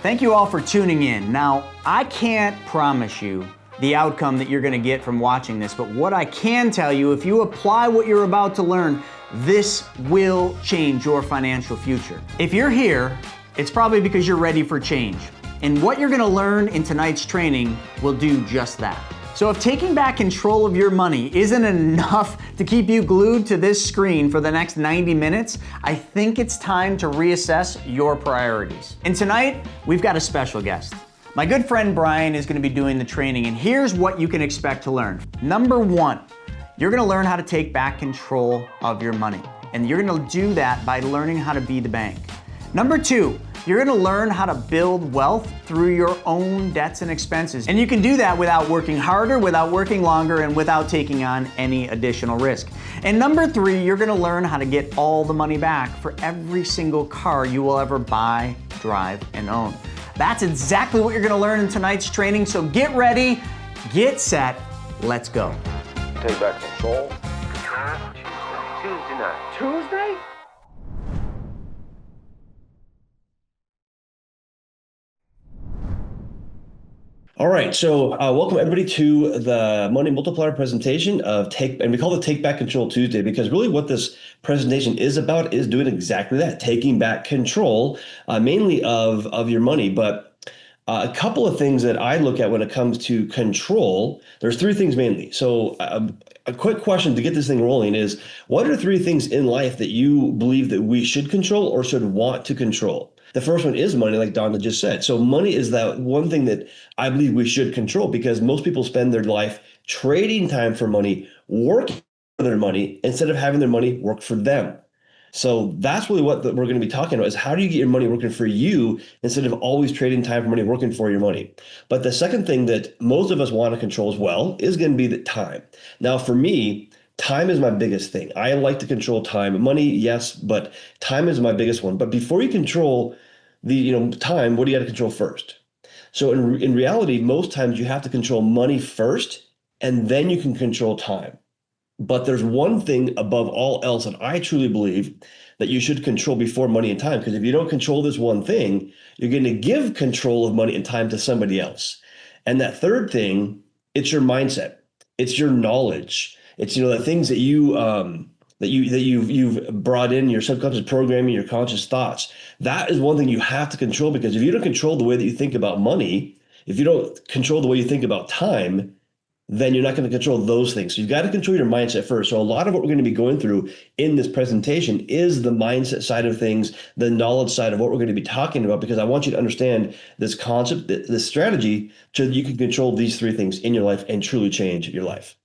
Thank you all for tuning in. Now, I can't promise you the outcome that you're gonna get from watching this, but what I can tell you, if you apply what you're about to learn, this will change your financial future. If you're here, it's probably because you're ready for change. And what you're gonna learn in tonight's training will do just that. So if taking back control of your money isn't enough to keep you glued to this screen for the next 90 minutes, I think it's time to reassess your priorities. And tonight, we've got a special guest. My good friend Brian is gonna be doing the training, and here's what you can expect to learn. Number one, you're gonna learn how to take back control of your money. And you're gonna do that by learning how to be the bank. Number two, you're gonna learn how to build wealth through your own debts and expenses. And you can do that without working harder, without working longer, and without taking on any additional risk. And number three, you're gonna learn how to get all the money back for every single car you will ever buy, drive, and own. That's exactly what you're gonna learn in tonight's training, so get ready, get set, let's go. Take back control. Tuesday night. Tuesday? All right, so welcome everybody to the Money Multiplier presentation of and we call it Take Back Control Tuesday, because really what this presentation is about is doing exactly that, taking back control, mainly of your money. But a couple of things that I look at when it comes to control, there's three things mainly. So a quick question to get this thing rolling is, what are three things in life that you believe that we should control or should want to control? The first one is money, like Donna just said. So money is that one thing that I believe we should control, because most people spend their life trading time for money, working for their money, instead of having their money work for them. So that's really what we're going to be talking about, is how do you get your money working for you instead of always trading time for money, working for your money. But the second thing that most of us want to control as well is going to be the time. Now, for me, time is my biggest thing. I like to control time. Money, yes, but time is my biggest one. But before you control the time, what do you got to control first? So in reality, most times you have to control money first, and then you can control time. But there's one thing above all else that I truly believe that you should control before money and time, because if you don't control this one thing, you're going to give control of money and time to somebody else. And that third thing, it's your mindset, it's your knowledge. It's the things that you've brought in, your subconscious programming, your conscious thoughts. That is one thing you have to control, because if you don't control the way that you think about money, if you don't control the way you think about time, then you're not going to control those things. So you've got to control your mindset first. So a lot of what we're going to be going through in this presentation is the mindset side of things, the knowledge side of what we're going to be talking about, because I want you to understand this concept, this strategy, so that you can control these three things in your life and truly change your life.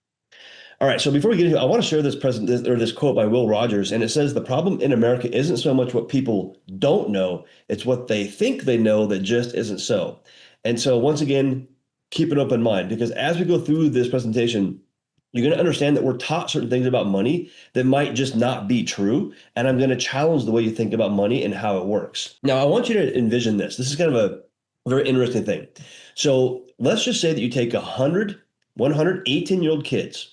All right, so before we get into it, I want to share this quote by Will Rogers, and it says, "The problem in America isn't so much what people don't know, it's what they think they know that just isn't so." And so once again, keep an open mind, because as we go through this presentation, you're going to understand that we're taught certain things about money that might just not be true, and I'm going to challenge the way you think about money and how it works. Now, I want you to envision this. This is kind of a very interesting thing. So let's just say that you take 100 18-year-old kids,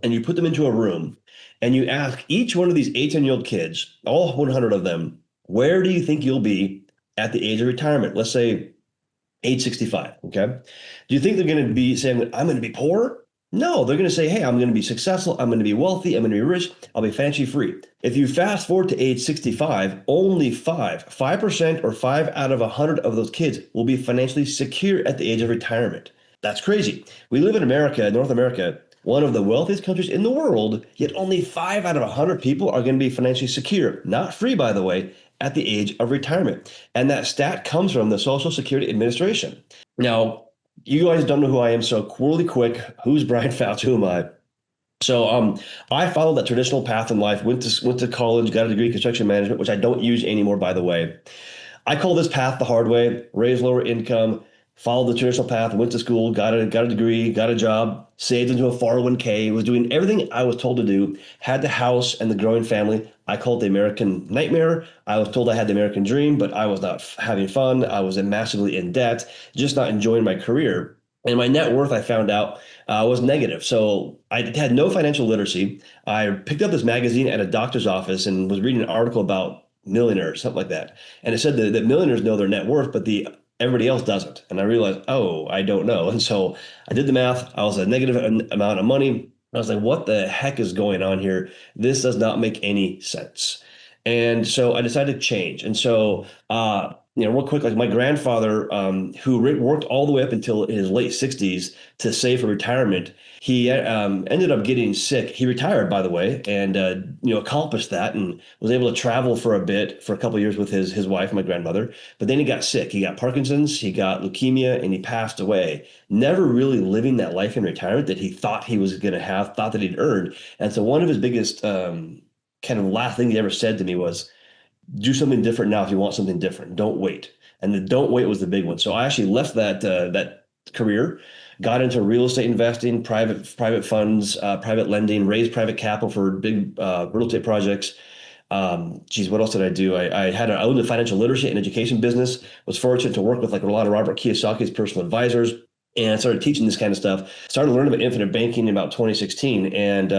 and you put them into a room, and you ask each one of these 18-year-old kids, all 100 of them, where do you think you'll be at the age of retirement? Let's say age 65, okay? Do you think they're going to be saying, I'm going to be poor? No, they're going to say, hey, I'm going to be successful, I'm going to be wealthy, I'm going to be rich, I'll be financially free. If you fast forward to age 65, only 5% or 5 out of 100 of those kids will be financially secure at the age of retirement. That's crazy. We live in America, North America, one of the wealthiest countries in the world, yet only 5 out of 100 people are going to be financially secure, not free, by the way, at the age of retirement. And that stat comes from the Social Security Administration. Now, you guys don't know who I am, so really quick, who's Brian Fouts? Who am I? So I followed that traditional path in life, went to college, got a degree in construction management, which I don't use anymore, by the way. I call this path the hard way, raise lower income, followed the traditional path, went to school, got a degree, got a job, saved into a 401k, was doing everything I was told to do, had the house and the growing family. I call it the American nightmare. I was told I had the American dream, but I was not having fun. I was massively in debt, just not enjoying my career. And my net worth, I found out, was negative. So I had no financial literacy. I picked up this magazine at a doctor's office and was reading an article about Millionaire, something like that. And it said that millionaires know their net worth, but everybody else doesn't. And I realized, oh, I don't know. And so I did the math. I was a negative amount of money. I was like, what the heck is going on here? This does not make any sense. And so I decided to change. And so, real quick, like my grandfather, who worked all the way up until his late 60s to save for retirement, he ended up getting sick. He retired, by the way, and accomplished that and was able to travel for a bit for a couple of years with his wife, my grandmother. But then he got sick. He got Parkinson's, he got leukemia, and he passed away. Never really living that life in retirement that he thought he was going to have, thought that he'd earned. And so one of his biggest kind of last thing he ever said to me was, do something different now if you want something different. Don't wait. And the don't wait was the big one. So I actually left that career, got into real estate investing, private funds, private lending, raised private capital for big real estate projects. What else did I do? I owned a financial literacy and education business, was fortunate to work with like a lot of Robert Kiyosaki's personal advisors. And I started teaching this kind of stuff, started learning about infinite banking in about 2016. And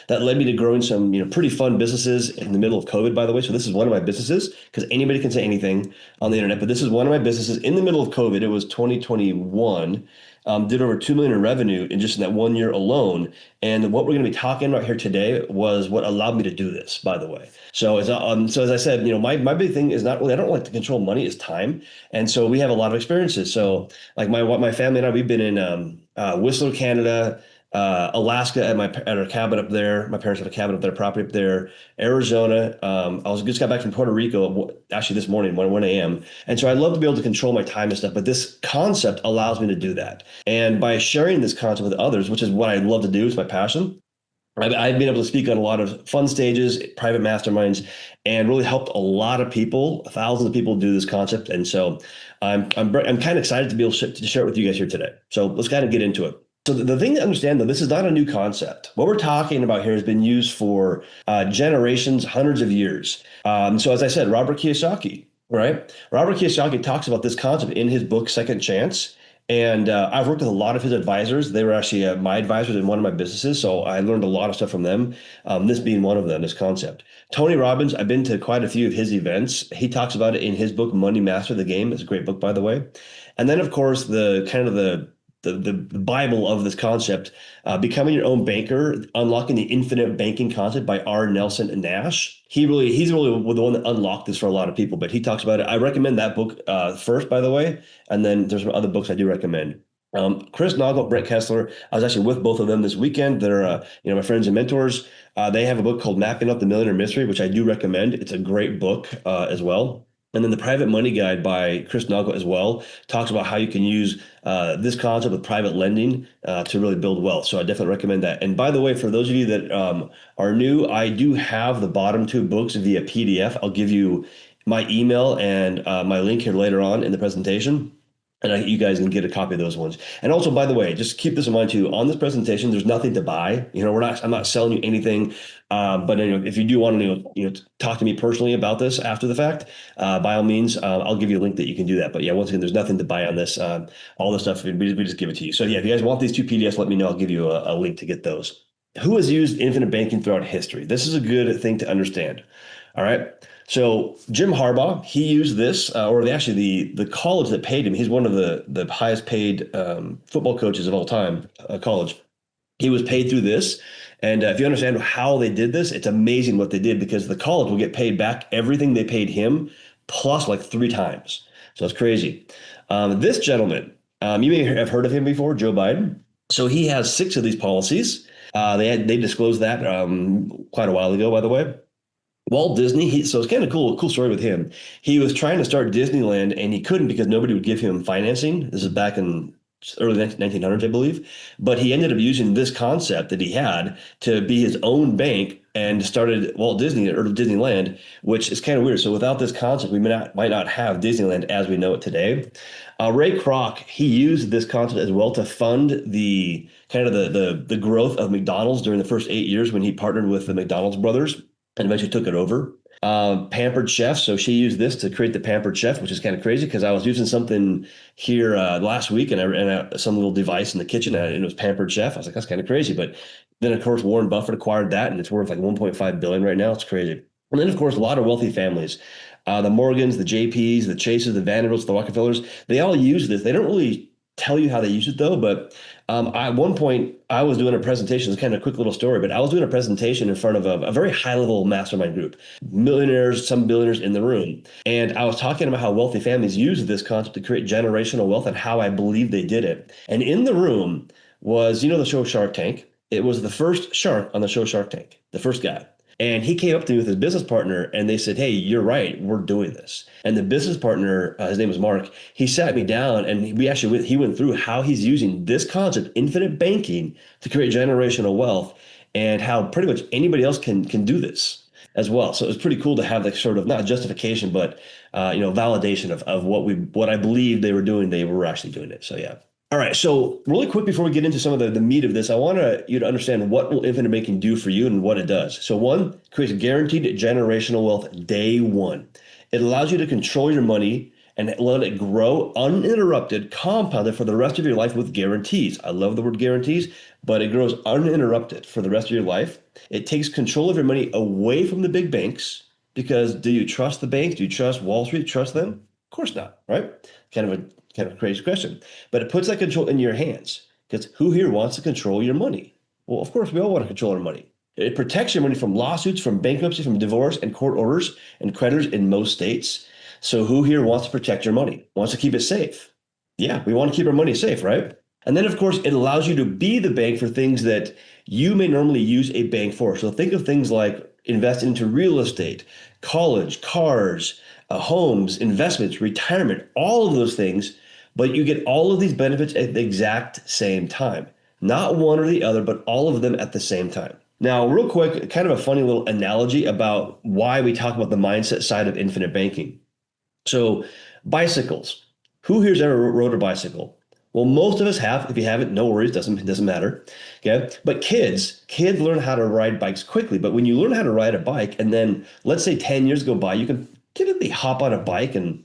that led me to growing some pretty fun businesses in the middle of COVID, by the way. So this is one of my businesses, because anybody can say anything on the internet, but this is one of my businesses in the middle of COVID. It was 2021. Did over 2 million in revenue in just that 1 year alone. And what we're going to be talking about here today was what allowed me to do this, by the way. So as I said, my big thing is not really, I don't like to control money, is time. And so we have a lot of experiences. So like my family and I, we've been in Whistler, Canada, Alaska at our cabin up there. My parents have a cabin up there, property up there. Arizona. Just got back from Puerto Rico actually this morning, 1 a.m. And so I'd love to be able to control my time and stuff, but this concept allows me to do that. And by sharing this concept with others, which is what I love to do, it's my passion. I've been able to speak on a lot of fun stages, private masterminds, and really helped a lot of people, thousands of people do this concept. And so I'm kind of excited to be able to share it with you guys here today. So let's kind of get into it. So the thing to understand, though, this is not a new concept. What we're talking about here has been used for generations, hundreds of years. So as I said, Robert Kiyosaki, right? Robert Kiyosaki talks about this concept in his book, Second Chance. And I've worked with a lot of his advisors. They were actually my advisors in one of my businesses. So I learned a lot of stuff from them, this being one of them, this concept. Tony Robbins, I've been to quite a few of his events. He talks about it in his book, Money Master the Game. It's a great book, by the way. And then, of course, the Bible of this concept, Becoming Your Own Banker, Unlocking the Infinite Banking Concept by R. Nelson Nash. He's really the one that unlocked this for a lot of people, but he talks about it. I recommend that book first, by the way, and then there's some other books I do recommend. Chris Naugle, Brett Kessler, I was actually with both of them this weekend. They're my friends and mentors. They have a book called Mapping Out the Millionaire Mystery, which I do recommend. It's a great book as well. And then the Private Money Guide by Chris Naugle as well talks about how you can use this concept with private lending to really build wealth. So I definitely recommend that. And by the way, for those of you that are new, I do have the bottom two books via PDF. I'll give you my email and my link here later on in the presentation. And you guys can get a copy of those ones. And also, by the way, just keep this in mind too. On this presentation, there's nothing to buy. I'm not selling you anything. But if you do want to, talk to me personally about this after the fact, by all means, I'll give you a link that you can do that. But yeah, once again, there's nothing to buy on this. All this stuff, we just give it to you. So yeah, if you guys want these two PDFs, let me know. I'll give you a link to get those. Who has used infinite banking throughout history? This is a good thing to understand. All right. So Jim Harbaugh, he used this, the college that paid him. He's one of the highest paid football coaches of all time, college. He was paid through this. And if you understand how they did this, it's amazing what they did, because the college will get paid back everything they paid him plus like 3 times. So it's crazy. This gentleman, you may have heard of him before, Joe Biden. So he has 6 of these policies. They disclosed that quite a while ago, by the way. Walt Disney, so it's kind of cool story with him. He was trying to start Disneyland and he couldn't because nobody would give him financing. This is back in early 1900s, I believe. But he ended up using this concept that he had to be his own bank and started Walt Disney or Disneyland, which is kind of weird. So without this concept, we might not have Disneyland as we know it today. Ray Kroc, he used this concept as well to fund the kind of the growth of McDonald's during the first 8 years when he partnered with the McDonald's brothers and eventually took it over. Pampered Chef. So she used this to create the Pampered Chef, which is kind of crazy because I was using something here last week and I ran some little device in the kitchen and it was Pampered Chef. I was like, that's kind of crazy. But then, of course, Warren Buffett acquired that and it's worth like $1.5 billion right now. It's crazy. And then, of course, a lot of wealthy families, the Morgans, the JPs, the Chases, the Vanderbilts, the Rockefellers, they all use this. They don't really tell you how they use it though, but at one point I was doing a presentation. It's kind of a quick little story, but I was doing a presentation in front of a very high level mastermind group, millionaires, some billionaires in the room. And I was talking about how wealthy families use this concept to create generational wealth and how I believe they did it. And in the room was, the show Shark Tank. It was the first shark on the show Shark Tank, the first guy. And he came up to me with his business partner and they said, "Hey, you're right. We're doing this." And the business partner, his name was Mark, he sat me down and he went through how he's using this concept, infinite banking, to create generational wealth and how pretty much anybody else can do this as well. So it was pretty cool to have like sort of not justification, but, validation of what I believed they were doing. They were actually doing it. So yeah. All right. So really quick before we get into some of the meat of this, I want you to understand what will infinite banking do for you and what it does. So one, creates guaranteed generational wealth day one. It allows you to control your money and let it grow uninterrupted, compounded for the rest of your life with guarantees. I love the word guarantees, but it grows uninterrupted for the rest of your life. It takes control of your money away from the big banks because do you trust the banks? Do you trust Wall Street? Trust them? Of course not, right? Kind of a crazy question, but it puts that control in your hands because who here wants to control your money? Well, of course, we all want to control our money. It protects your money from lawsuits, from bankruptcy, from divorce and court orders and creditors in most states. So who here wants to protect your money, wants to keep it safe? Yeah, we want to keep our money safe, right? And then, of course, it allows you to be the bank for things that you may normally use a bank for. So think of things like investing into real estate, college, cars, homes, investments, retirement, all of those things. But you get all of these benefits at the exact same time. Not one or the other, but all of them at the same time. Now, real quick, kind of a funny little analogy about why we talk about the mindset side of infinite banking. So bicycles. Who here's ever rode a bicycle? Well, most of us have. If you haven't, no worries, doesn't matter. Okay. But kids learn how to ride bikes quickly. But when you learn how to ride a bike, and then let's say 10 years go by, you can typically hop on a bike and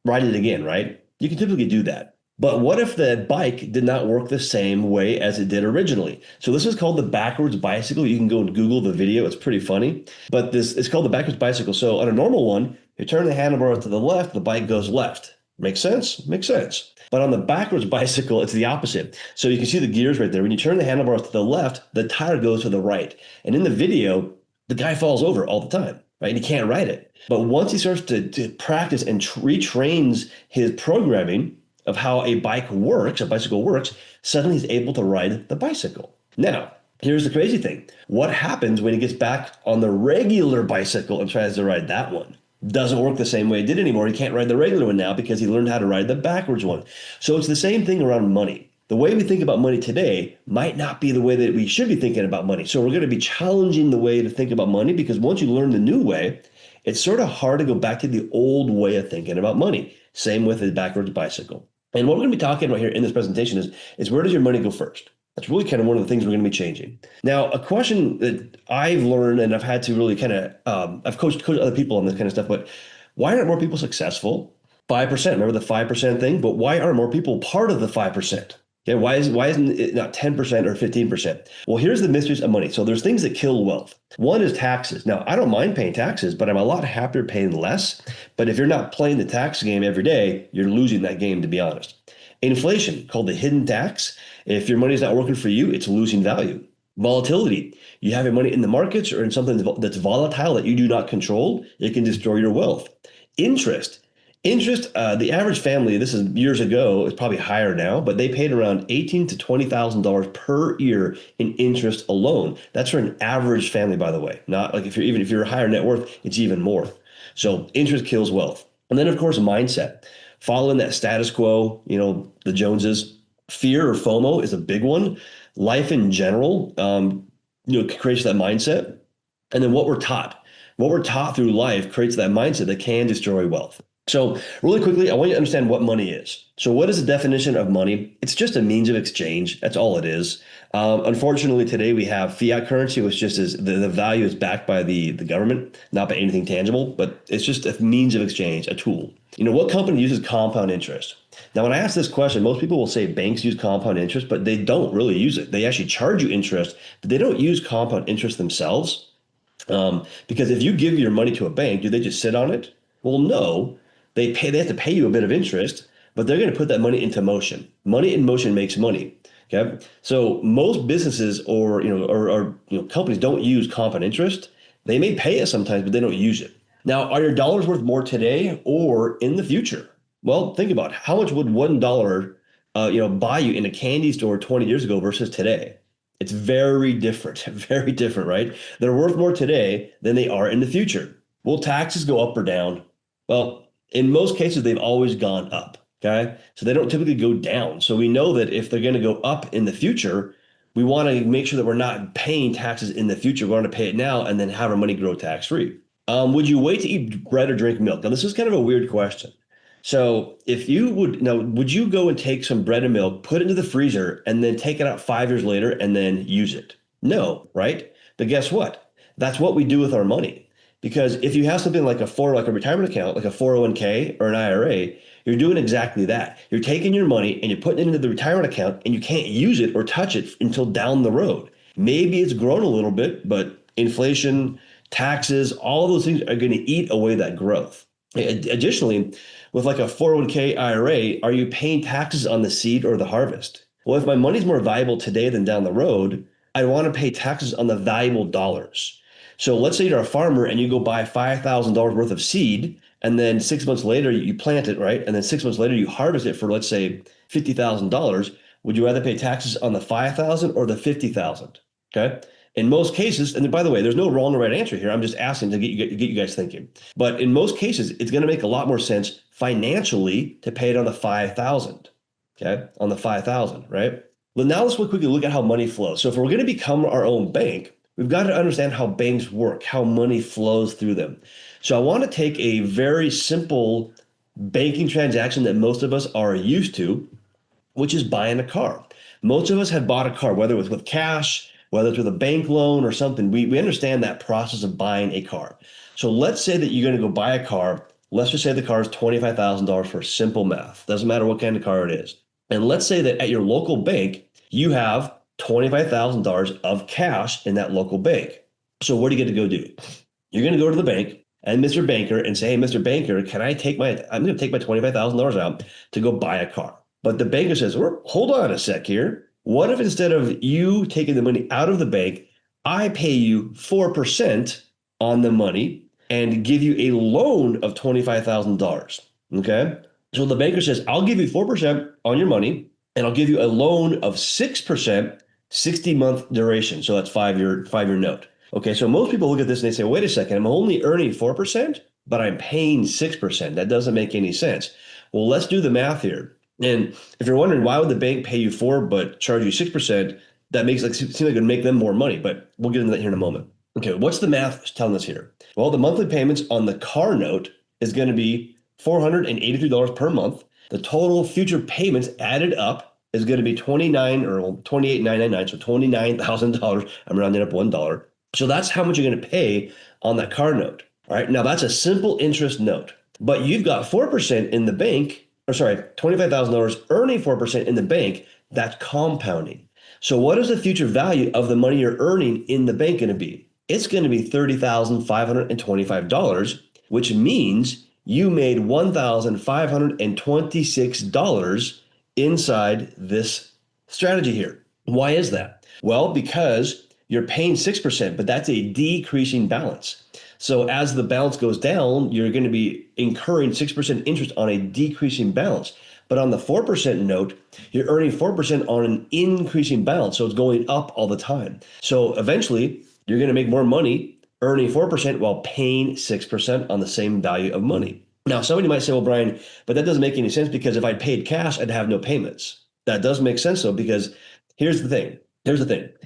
ride it again, right? You can typically do that. But what if the bike did not work the same way as it did originally? So this is called the backwards bicycle. You can go and Google the video. It's pretty funny. But it's called the backwards bicycle. So on a normal one, you turn the handlebar to the left, the bike goes left. Makes sense? Makes sense. But on the backwards bicycle, it's the opposite. So you can see the gears right there. When you turn the handlebars to the left, the tire goes to the right. And in the video, the guy falls over all the time, right? And he can't ride it. But once he starts to practice and retrains his programming of how a bicycle works, suddenly he's able to ride the bicycle. Now, here's the crazy thing. What happens when he gets back on the regular bicycle and tries to ride that one? Doesn't work the same way it did anymore. He can't ride the regular one now because he learned how to ride the backwards one. So it's the same thing around money. The way we think about money today might not be the way that we should be thinking about money. So we're going to be challenging the way to think about money because once you learn the new way, it's sort of hard to go back to the old way of thinking about money. Same with the backwards bicycle. And what we're going to be talking about here in this presentation is where does your money go first? That's really kind of one of the things we're going to be changing. Now, a question that I've learned and I've had to really kind of, I've coached other people on this kind of stuff, but why aren't more people successful? 5%, remember the 5% thing? But why aren't more people part of the 5%? Okay, why isn't it not 10% or 15%? Well, here's the mysteries of money. So there's things that kill wealth. One is taxes. Now, I don't mind paying taxes, but I'm a lot happier paying less. But if you're not playing the tax game every day, you're losing that game, to be honest. Inflation, called the hidden tax. If your money's not working for you, it's losing value. Volatility. You have your money in the markets or in something that's volatile that you do not control, it can destroy your wealth. Interest. The average family, this is years ago, it's probably higher now, but they paid around $18,000 to $20,000 per year in interest alone. That's for an average family, by the way. Not like if you're a higher net worth, it's even more. So interest kills wealth. And then of course, mindset. Following that status quo, the Joneses. Fear or FOMO is a big one. Life in general, creates that mindset. And then what we're taught through life creates that mindset that can destroy wealth. So really quickly, I want you to understand what money is. So what is the definition of money? It's just a means of exchange. That's all it is. Unfortunately, today we have fiat currency, which just is the value is backed by the government, not by anything tangible, but it's just a means of exchange, a tool. What company uses compound interest? Now, when I ask this question, most people will say banks use compound interest, but they don't really use it. They actually charge you interest, but they don't use compound interest themselves. Because if you give your money to a bank, do they just sit on it? Well, no. They have to pay you a bit of interest, but they're going to put that money into motion. Money in motion makes money. Okay. So most businesses or companies don't use compound interest. They may pay us sometimes, but they don't use it. Now, are your dollars worth more today or in the future? Well, think about it. How much would $1 buy you in a candy store 20 years ago versus today? It's very different, very different, right? They're worth more today than they are in the future. Will taxes go up or down? Well, in most cases, they've always gone up. Okay. So they don't typically go down. So we know that if they're going to go up in the future, we want to make sure that we're not paying taxes in the future. We want to pay it now and then have our money grow tax free. Would you wait to eat bread or drink milk? Now, this is kind of a weird question. So if you would you go and take some bread and milk, put it into the freezer, and then take it out 5 years later and then use it? No, right? But guess what? That's what we do with our money. Because if you have something like a retirement account, like a 401k or an IRA, you're doing exactly that. You're taking your money and you're putting it into the retirement account and you can't use it or touch it until down the road. Maybe it's grown a little bit, but inflation, taxes, all of those things are going to eat away that growth. Additionally, with like a 401k IRA, are you paying taxes on the seed or the harvest? Well, if my money's more valuable today than down the road, I want to pay taxes on the valuable dollars. So let's say you're a farmer and you go buy $5,000 worth of seed, and then 6 months later you plant it, right? And then 6 months later you harvest it for, let's say, $50,000. Would you rather pay taxes on the 5,000 or the 50,000? Okay. In most cases, and by the way, there's no wrong or right answer here. I'm just asking to get you guys thinking. But in most cases, it's going to make a lot more sense financially to pay it on the 5,000. Okay, on the 5,000, right? Well, now let's quickly look at how money flows. So if we're going to become our own bank, we've got to understand how banks work, how money flows through them. So I want to take a very simple banking transaction that most of us are used to, which is buying a car. Most of us have bought a car, whether it was with cash, whether it's with a bank loan or something. We understand that process of buying a car. So let's say that you're going to go buy a car. Let's just say the car is $25,000 for simple math. Doesn't matter what kind of car it is. And let's say that at your local bank, you have $25,000 of cash in that local bank. So what do you get to go do? You're going to go to the bank and Mr. Banker and say, hey, Mr. Banker, I'm going to take my $25,000 out to go buy a car. But the banker says, hold on a sec here. What if instead of you taking the money out of the bank, I pay you 4% on the money and give you a loan of $25,000? Okay. So the banker says, I'll give you 4% on your money and I'll give you a loan of 6%, 60-month duration. So that's five-year note. Okay. So most people look at this and they say, wait a second, I'm only earning 4%, but I'm paying 6%. That doesn't make any sense. Well, let's do the math here. And if you're wondering why would the bank pay you 4% but charge you 6%, that seems like it would make them more money, but we'll get into that here in a moment. Okay, what's the math telling us here? Well, the monthly payments on the car note is going to be $483 per month. The total future payments added up is going to be $28,999, so $29,000. I'm rounding up $1. So that's how much you're going to pay on that car note. All right, now that's a simple interest note, but you've got 4% in the bank. $25,000 earning 4% in the bank. That's compounding. So what is the future value of the money you're earning in the bank going to be? It's going to be $30,525, which means you made $1,526 inside this strategy here. Why is that? Well, because you're paying 6%, but that's a decreasing balance. So as the balance goes down, you're going to be incurring 6% interest on a decreasing balance. But on the 4% note, you're earning 4% on an increasing balance. So it's going up all the time. So eventually, you're going to make more money earning 4% while paying 6% on the same value of money. Now, somebody might say, well, Brian, but that doesn't make any sense because if I paid cash, I'd have no payments. That does make sense, though, because here's the thing.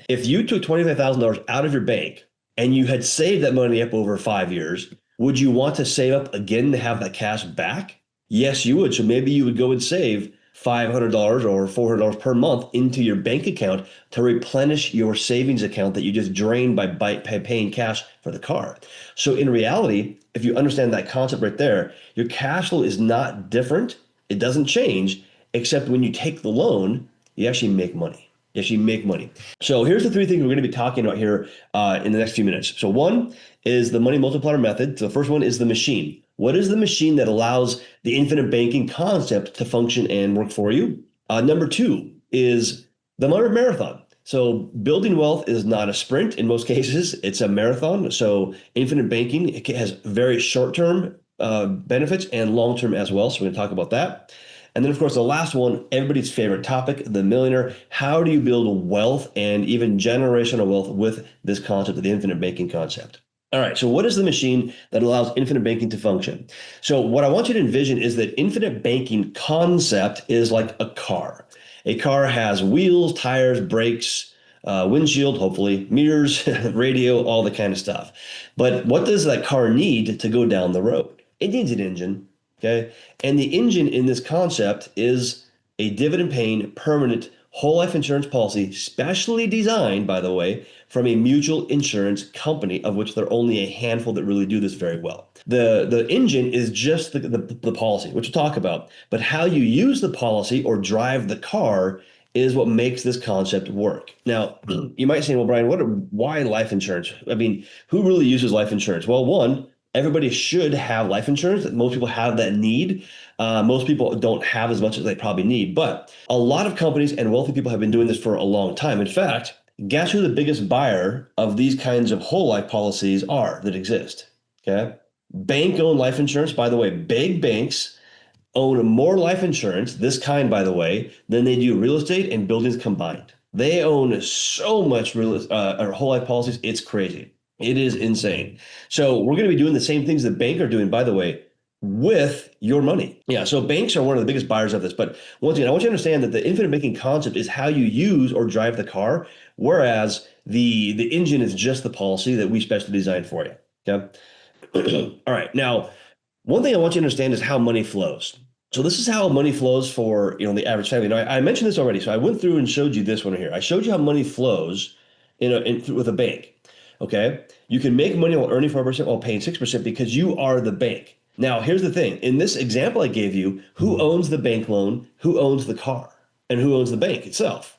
If you took $25,000 out of your bank, and you had saved that money up over 5 years, would you want to save up again to have that cash back? Yes, you would. So maybe you would go and save $500 or $400 per month into your bank account to replenish your savings account that you just drained by paying cash for the car. So in reality, if you understand that concept right there, your cash flow is not different. It doesn't change, except when you take the loan, you actually make money. You actually make money. So here's the three things we're going to be talking about here in the next few minutes. So one is the money multiplier method. So the first one is the machine. What is the machine that allows the infinite banking concept to function and work for you? Number two is the marathon. So building wealth is not a sprint in most cases. It's a marathon. So infinite banking, it has very short-term benefits and long-term as well. So we're going to talk about that. And then, of course, the last one, everybody's favorite topic, the millionaire. How do you build wealth and even generational wealth with this concept of the infinite banking concept? All right, so what is the machine that allows infinite banking to function? So what I want you to envision is that infinite banking concept is like a car. A car has wheels, tires, brakes, windshield, hopefully, mirrors, radio, all the kind of stuff. But what does that car need to go down the road? It needs an engine. Okay. And the engine in this concept is a dividend paying permanent whole life insurance policy, specially designed, by the way, from a mutual insurance company, of which there are only a handful that really do this very well. The engine is just the policy, which we'll talk about, but how you use the policy or drive the car is what makes this concept work. Now, you might say, well, Brian, why life insurance? I mean, who really uses life insurance? Well, one, everybody should have life insurance. Most people have that need. Most people don't have as much as they probably need. But a lot of companies and wealthy people have been doing this for a long time. In fact, guess who the biggest buyer of these kinds of whole life policies are that exist? Okay. Bank-owned life insurance, by the way, big banks own more life insurance, this kind, by the way, than they do real estate and buildings combined. They own so much whole life policies, it's crazy. It is insane. So we're going to be doing the same things that banks are doing, by the way, with your money. Yeah, so banks are one of the biggest buyers of this. But once again, I want you to understand that the infinite banking concept is how you use or drive the car, whereas the engine is just the policy that we specially designed for you. Okay. All right. Now, one thing I want you to understand is how money flows. So this is how money flows for the average family. Now, I mentioned this already. So I went through and showed you this one here. I showed you how money flows with a bank. Okay, you can make money while earning 4% while paying 6% because you are the bank. Now, here's the thing. In this example I gave you, who owns the bank loan, who owns the car, and who owns the bank itself?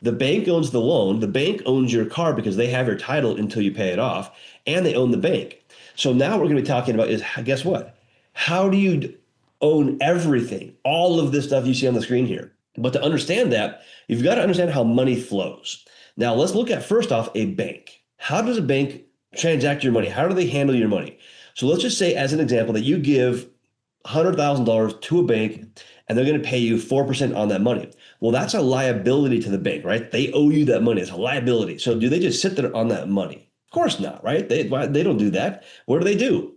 The bank owns the loan. The bank owns your car because they have your title until you pay it off, and they own the bank. So now what we're going to be talking about is, guess what? How do you own everything? All of this stuff you see on the screen here. But to understand that, you've got to understand how money flows. Now, let's look at, first off, a bank. How does a bank transact your money? How do they handle your money? So let's just say, as an example, that you give $100,000 to a bank and they're going to pay you 4% on that money. Well, that's a liability to the bank, right? They owe you that money. It's a liability. So do they just sit there on that money? Of course not, right? They don't do that. What do?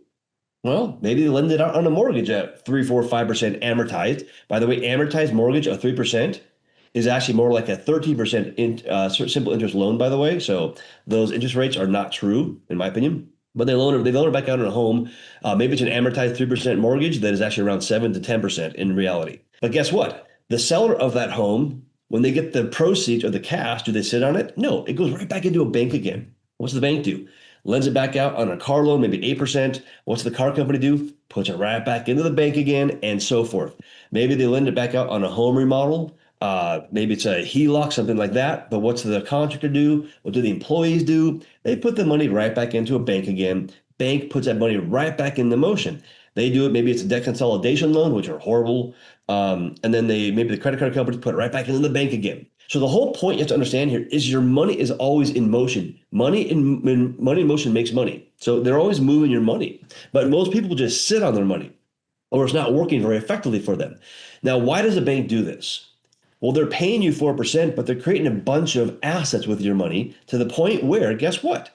Well, maybe they lend it out on a mortgage at 3, 4, 5% amortized. By the way, amortized mortgage of 3% is actually more like a 13% simple interest loan, by the way. So those interest rates are not true, in my opinion. But they loan it back out on a home. Maybe it's an amortized 3% mortgage that is actually around 7 to 10% in reality. But guess what? The seller of that home, when they get the proceeds or the cash, do they sit on it? No, it goes right back into a bank again. What's the bank do? Lends it back out on a car loan, maybe 8%. What's the car company do? Puts it right back into the bank again, and so forth. Maybe they lend it back out on a home remodel. Maybe it's a HELOC, something like that. But what's the contractor do? What do the employees do? They put the money right back into a bank again. Bank puts that money right back into motion. They do it. Maybe it's a debt consolidation loan, which are horrible. And then maybe the credit card companies put it right back into the bank again. So the whole point you have to understand here is your money is always in motion. Money in motion makes money. So they're always moving your money. But most people just sit on their money, or it's not working very effectively for them. Now, why does a bank do this? Well, they're paying you 4%, but they're creating a bunch of assets with your money to the point where, guess what?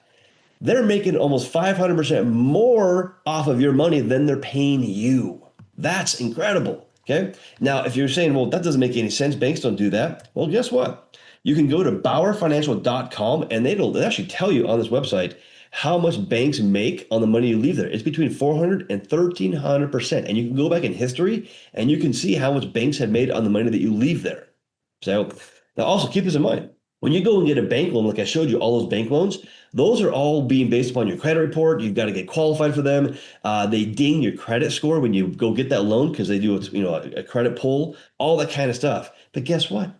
They're making almost 500% more off of your money than they're paying you. That's incredible. Okay. Now, if you're saying, well, that doesn't make any sense, banks don't do that. Well, guess what? You can go to bauerfinancial.com and they'll actually tell you on this website how much banks make on the money you leave there. It's between 400 and 1,300%. And you can go back in history and you can see how much banks have made on the money that you leave there. So now also keep this in mind. When you go and get a bank loan, like I showed you, all those bank loans, those are all being based upon your credit report. You've got to get qualified for them. They ding your credit score when you go get that loan because they do a credit pull, all that kind of stuff. But guess what?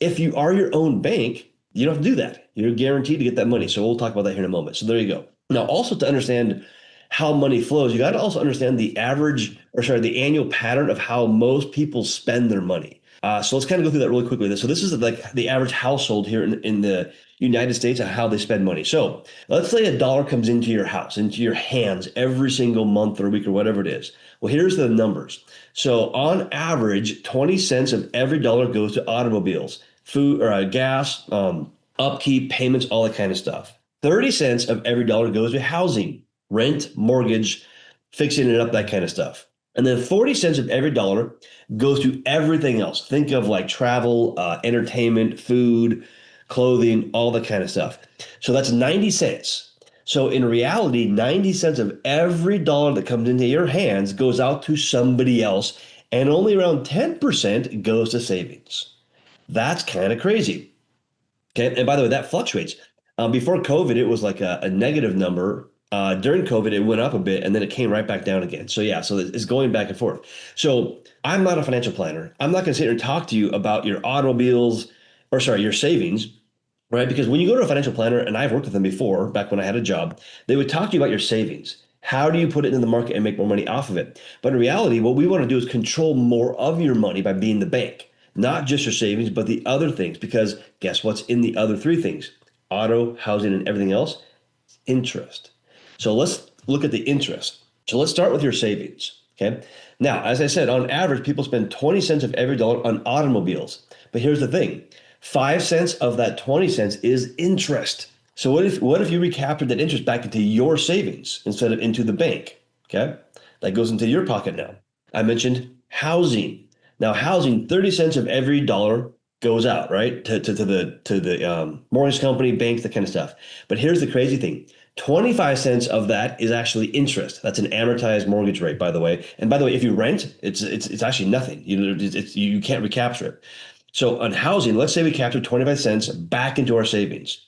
If you are your own bank, you don't have to do that. You're guaranteed to get that money. So we'll talk about that here in a moment. So there you go. Now, also to understand how money flows, you got to also understand the annual pattern of how most people spend their money. So let's kind of go through that really quickly. So this is like the average household here in the United States and how they spend money. So let's say a dollar comes into your house, into your hands every single month or week or whatever it is. Well, here's the numbers. So on average, 20 cents of every dollar goes to automobiles, food or gas, upkeep, payments, all that kind of stuff. 30 cents of every dollar goes to housing, rent, mortgage, fixing it up, that kind of stuff. And then 40 cents of every dollar goes to everything else. Think of like travel, entertainment, food, clothing, all that kind of stuff. So that's 90 cents. So in reality, 90 cents of every dollar that comes into your hands goes out to somebody else, and only around 10% goes to savings. That's kind of crazy. Okay. And by the way, that fluctuates. Before COVID, it was like a negative number. During COVID, it went up a bit and then it came right back down again. So yeah, so it's going back and forth. So I'm not a financial planner. I'm not going to sit here and talk to you about your your savings, right? Because when you go to a financial planner, and I've worked with them before, back when I had a job, they would talk to you about your savings. How do you put it in the market and make more money off of it? But in reality, what we want to do is control more of your money by being the bank, not just your savings, but the other things. Because guess what's in the other three things? Auto, housing, and everything else? Interest. So let's look at the interest. So let's start with your savings. Okay. Now, as I said, on average, people spend 20 cents of every dollar on automobiles. But here's the thing. 5 cents of that 20 cents is interest. So what if you recaptured that interest back into your savings instead of into the bank? Okay. That goes into your pocket now. I mentioned housing. Now, housing, 30 cents of every dollar goes out, right? To the mortgage company, banks, that kind of stuff. But here's the crazy thing. 25 cents of that is actually interest. That's an amortized mortgage rate, by the way. And by the way, if you rent, it's actually nothing. You can't recapture it. So on housing, let's say we capture 25 cents back into our savings.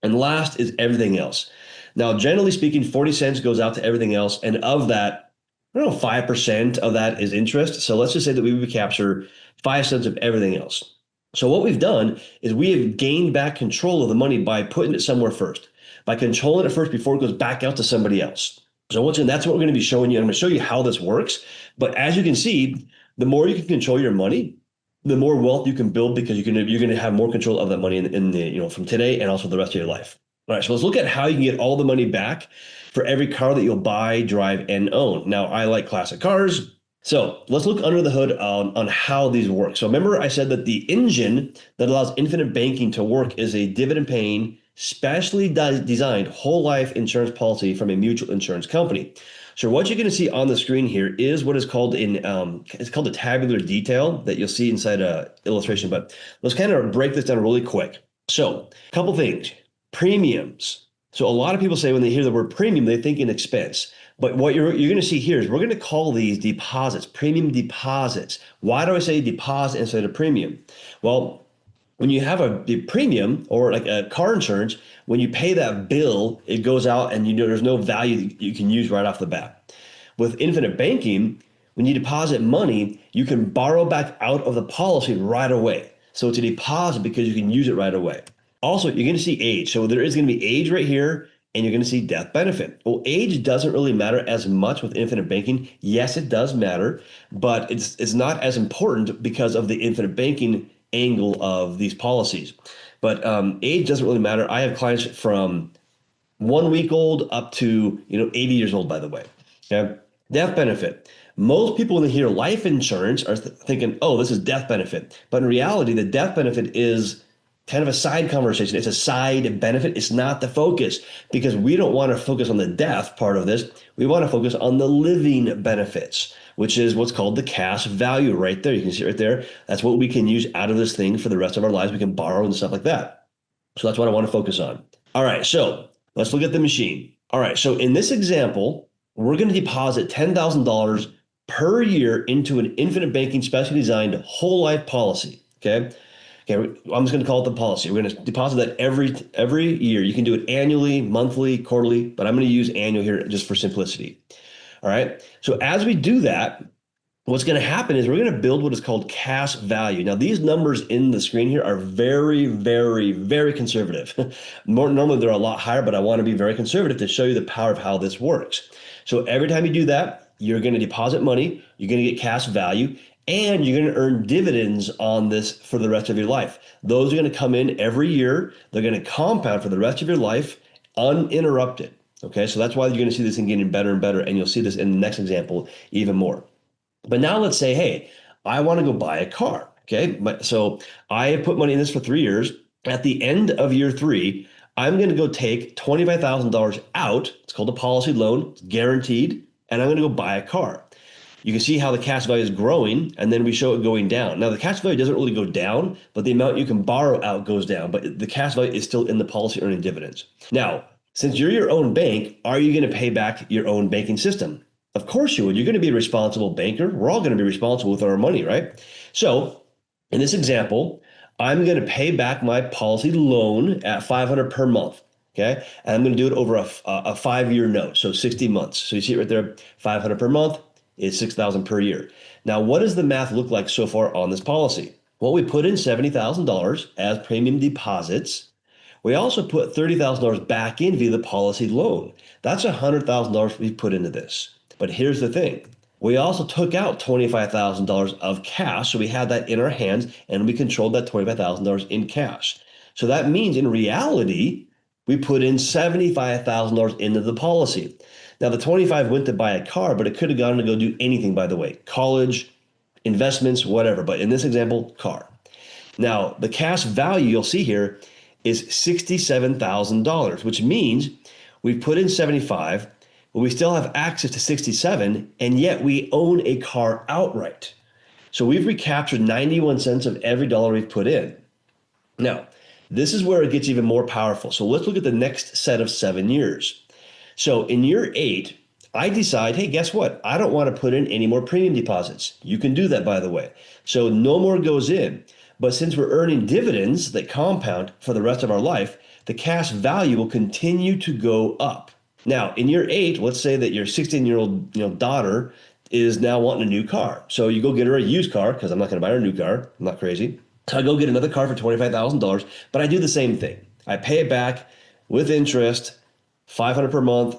And last is everything else. Now, generally speaking, 40 cents goes out to everything else. And of that, I don't know, 5% of that is interest. So let's just say that we would capture 5 cents of everything else. So what we've done is we have gained back control of the money by putting it somewhere first, by controlling it first before it goes back out to somebody else. So once again, that's what we're going to be showing you. I'm going to show you how this works. But as you can see, the more you can control your money, the more wealth you can build, because you're going to have more control of that money in the from today and also the rest of your life. All right, so let's look at how you can get all the money back for every car that you'll buy, drive, and own. Now, I like classic cars. So let's look under the hood on how these work. So remember I said that the engine that allows infinite banking to work is a dividend-paying, specially designed whole life insurance policy from a mutual insurance company. So what you're going to see on the screen here is what is called it's called a tabular detail that you'll see inside a illustration. But let's kind of break this down really quick. So a couple things. Premiums. So a lot of people say when they hear the word premium, they think an expense. But what you're going to see here is we're going to call these deposits, premium deposits. Why do I say deposit instead of premium? Well, when you have a premium or like a car insurance, when you pay that bill, it goes out and there's no value that you can use right off the bat. With infinite banking, when you deposit money, you can borrow back out of the policy right away. So it's a deposit because you can use it right away. Also, you're going to see age. So there is going to be age right here, and you're going to see death benefit. Well, age doesn't really matter as much with infinite banking. Yes, it does matter, but it's not as important because of the infinite banking angle of these policies. But age doesn't really matter. I have clients from 1 week old up to 80 years old, by the way. Okay. Death benefit. Most people when they hear life insurance are thinking, oh, this is death benefit. But in reality, the death benefit is kind of a side conversation. It's a side benefit. It's not the focus, because we don't want to focus on the death part of this. We want to focus on the living benefits, which is what's called the cash value right there. You can see it right there. That's what we can use out of this thing for the rest of our lives. We can borrow and stuff like that. So that's what I want to focus on. All right, so let's look at the machine. All right, so in this example, we're going to deposit $10,000 per year into an infinite banking specially designed whole life policy, okay? Okay, I'm just going to call it the policy. We're going to deposit that every year. You can do it annually, monthly, quarterly, but I'm going to use annual here just for simplicity. All right. So as we do that, what's going to happen is we're going to build what is called cash value. Now, these numbers in the screen here are very, very, very conservative. Normally, they're a lot higher, but I want to be very conservative to show you the power of how this works. So every time you do that, you're going to deposit money, you're going to get cash value, and you're going to earn dividends on this for the rest of your life. Those are going to come in every year. They're going to compound for the rest of your life uninterrupted. Okay, so that's why you're going to see this thing getting better and better, and you'll see this in the next example even more. But now let's say, hey, I want to go buy a car. Okay, so I put money in this for 3 years. At the end of year 3, I'm going to go take $25,000 out. It's called a policy loan. It's guaranteed. And I'm going to go buy a car. You can see how the cash value is growing, and then we show it going down. Now, the cash value doesn't really go down, but the amount you can borrow out goes down. But the cash value is still in the policy earning dividends. Now, since you're your own bank, are you going to pay back your own banking system? Of course you would. You're going to be a responsible banker. We're all going to be responsible with our money, right? So in this example, I'm going to pay back my policy loan at $500 per month. Okay. And I'm going to do it over a 5-year note. So 60 months. So you see it right there, $500 per month is $6,000 per year. Now, what does the math look like so far on this policy? Well, we put in $70,000 as premium deposits. We also put $30,000 back in via the policy loan. That's $100,000 we put into this. But here's the thing. We also took out $25,000 of cash. So we had that in our hands and we controlled that $25,000 in cash. So that means in reality, we put in $75,000 into the policy. Now the 25 went to buy a car, but it could have gone to go do anything, by the way, college, investments, whatever. But in this example, car. Now the cash value you'll see here is $67,000, which means we put in 75, but we still have access to 67, and yet we own a car outright. So we've recaptured 91 cents of every dollar we've put in. Now, this is where it gets even more powerful. So let's look at the next set of 7 years. So in year 8, I decide, hey, guess what? I don't want to put in any more premium deposits. You can do that, by the way. So no more goes in. But since we're earning dividends that compound for the rest of our life, the cash value will continue to go up. Now, in year 8, let's say that your 16-year-old daughter is now wanting a new car. So you go get her a used car, because I'm not going to buy her a new car. I'm not crazy. So I go get another car for $25,000, but I do the same thing. I pay it back with interest, $500 per month,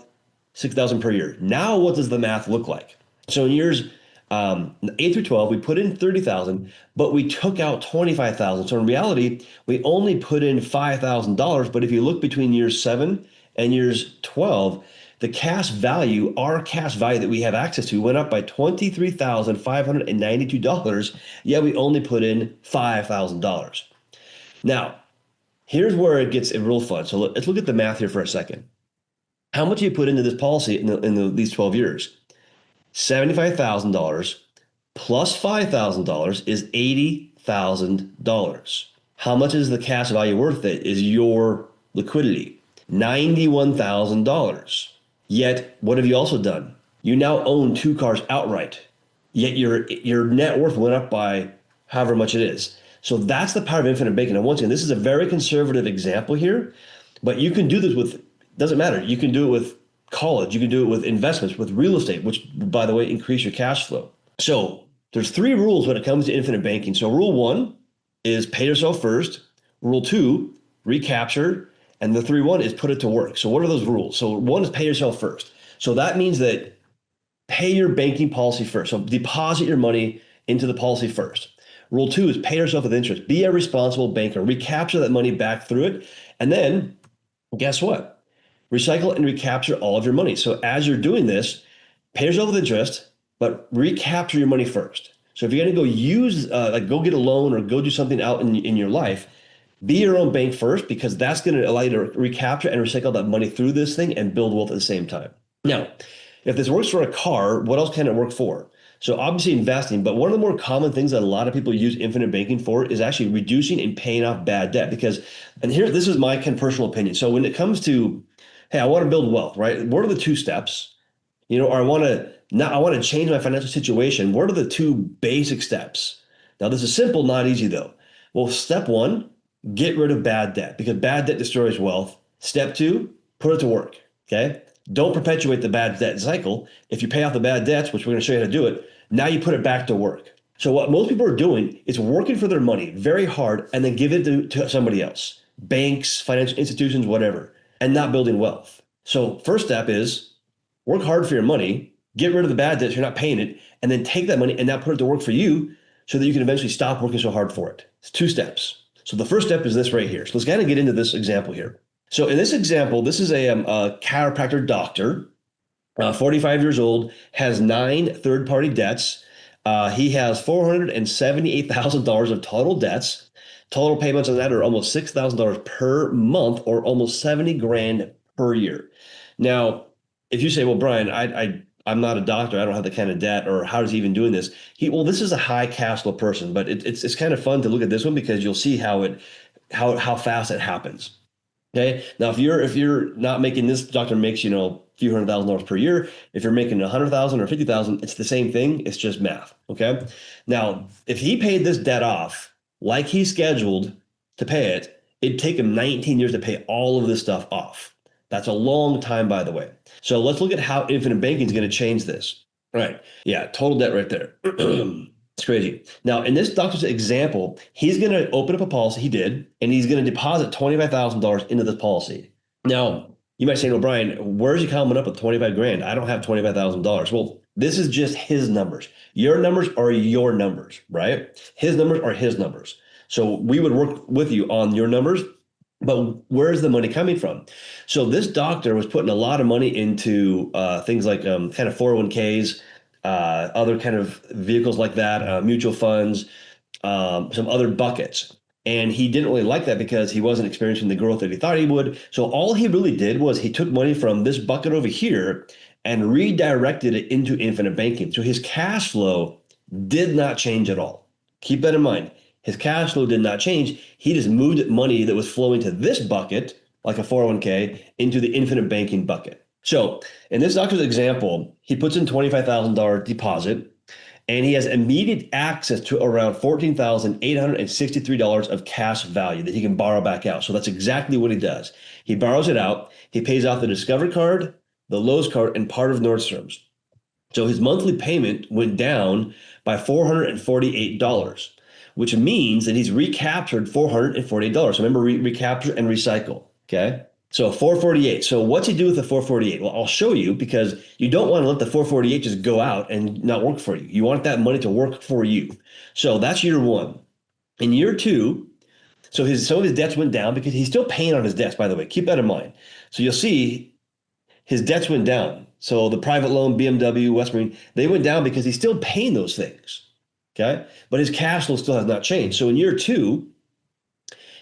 $6,000 per year. Now, what does the math look like? So in years 8 through 12, we put in $30,000, but we took out $25,000. So in reality, we only put in $5,000. But if you look between years 7 and years 12, the cash value, our cash value that we have access to, went up by $23,592, yet we only put in $5,000. Now, here's where it gets real fun. So let's look at the math here for a second. How much do you put into this policy in these 12 years? $75,000 plus $5,000 is $80,000. How much is the cash value worth it is your liquidity? $91,000. Yet, what have you also done? You now own 2 cars outright, yet your net worth went up by however much it is. So that's the power of infinite banking. And once again, this is a very conservative example here, but you can do this with, doesn't matter. You can do it with college. You can do it with investments, with real estate, which, by the way, increase your cash flow. So there's 3 rules when it comes to infinite banking. So rule 1 is pay yourself first. Rule 2, recapture. And the 3-1 is put it to work. So what are those rules? So 1 is pay yourself first. So that means that pay your banking policy first. So deposit your money into the policy first. Rule 2 is pay yourself with interest. Be a responsible banker. Recapture that money back through it. And then guess what? Recycle and recapture all of your money. So as you're doing this, pay yourself with interest, but recapture your money first. So if you're going to go use, go get a loan or go do something out in your life, be your own bank first, because that's going to allow you to recapture and recycle that money through this thing and build wealth at the same time. Now, if this works for a car, what else can it work for? So obviously investing, but one of the more common things that a lot of people use infinite banking for is actually reducing and paying off bad debt. Because, and here, this is my personal opinion. So when it comes to, hey, I want to build wealth, right? What are the 2 steps? Or I want to change my financial situation. What are the 2 basic steps? Now, this is simple, not easy though. Well, step 1, get rid of bad debt, because bad debt destroys wealth. Step 2, put it to work, okay? Don't perpetuate the bad debt cycle. If you pay off the bad debts, which we're going to show you how to do it, Now you put it back to work. So what most people are doing is working for their money very hard and then give it to somebody else, banks, financial institutions, whatever, and not building wealth. So first step is work hard for your money, get rid of the bad debts, you're not paying it, and then take that money and now put it to work for you so that you can eventually stop working so hard for it. It's 2 steps. So the first step is this right here. So let's kind of get into this example here. So in this example, this is a chiropractor doctor, 45 years old, has 9 third-party debts. He has $478,000 of total debts. Total payments on that are almost $6,000 per month, or almost 70 grand per year. Now, if you say, well, Brian, I'm not a doctor, I don't have the kind of debt, or how is he even doing this? Well, this is a high cash flow person, but it's kind of fun to look at this one because you'll see how fast it happens. Okay. Now, if you're not making, this doctor makes, a few $100,000 per year. If you're making 100,000 or 50,000, it's the same thing. It's just math. Okay. Now, if he paid this debt off like he's scheduled to pay it, it'd take him 19 years to pay all of this stuff off. That's a long time, by the way. So let's look at how infinite banking is going to change this. All right. Yeah. Total debt right there. It's crazy. Now, in this doctor's example, he's going to open up a policy. He did, and he's going to deposit $25,000 into this policy. Now, you might say, well, Brian, where's he coming up with 25 grand? I don't have $25,000. Well, this is just his numbers. Your numbers are your numbers, right? His numbers are his numbers. So we would work with you on your numbers, but where's the money coming from? So this doctor was putting a lot of money into things like kind of 401ks, other kind of vehicles like that, mutual funds, some other buckets. And he didn't really like that because he wasn't experiencing the growth that he thought he would. So all he really did was he took money from this bucket over here and redirected it into infinite banking. So his cash flow did not change at all. Keep that in mind. His cash flow did not change. He just moved money that was flowing to this bucket, like a 401k, into the infinite banking bucket. So in this doctor's example, he puts in $25,000 deposit, and he has immediate access to around $14,863 of cash value that he can borrow back out. So that's exactly what he does. He borrows it out. He pays off the Discover card, the Lowe's card, and part of Nordstrom's. So his monthly payment went down by $448, which means that he's recaptured $448. So remember, recapture and recycle, okay? So 448. So what's he do with the 448? Well, I'll show you, because you don't want to let the 448 just go out and not work for you. You want that money to work for you. So that's year 1. In year 2, so some of his debts went down because he's still paying on his debts, by the way. Keep that in mind. So you'll see his debts went down. So the private loan, BMW, West Marine, they went down because he's still paying those things. Okay. But his cash flow still has not changed. So in year 2,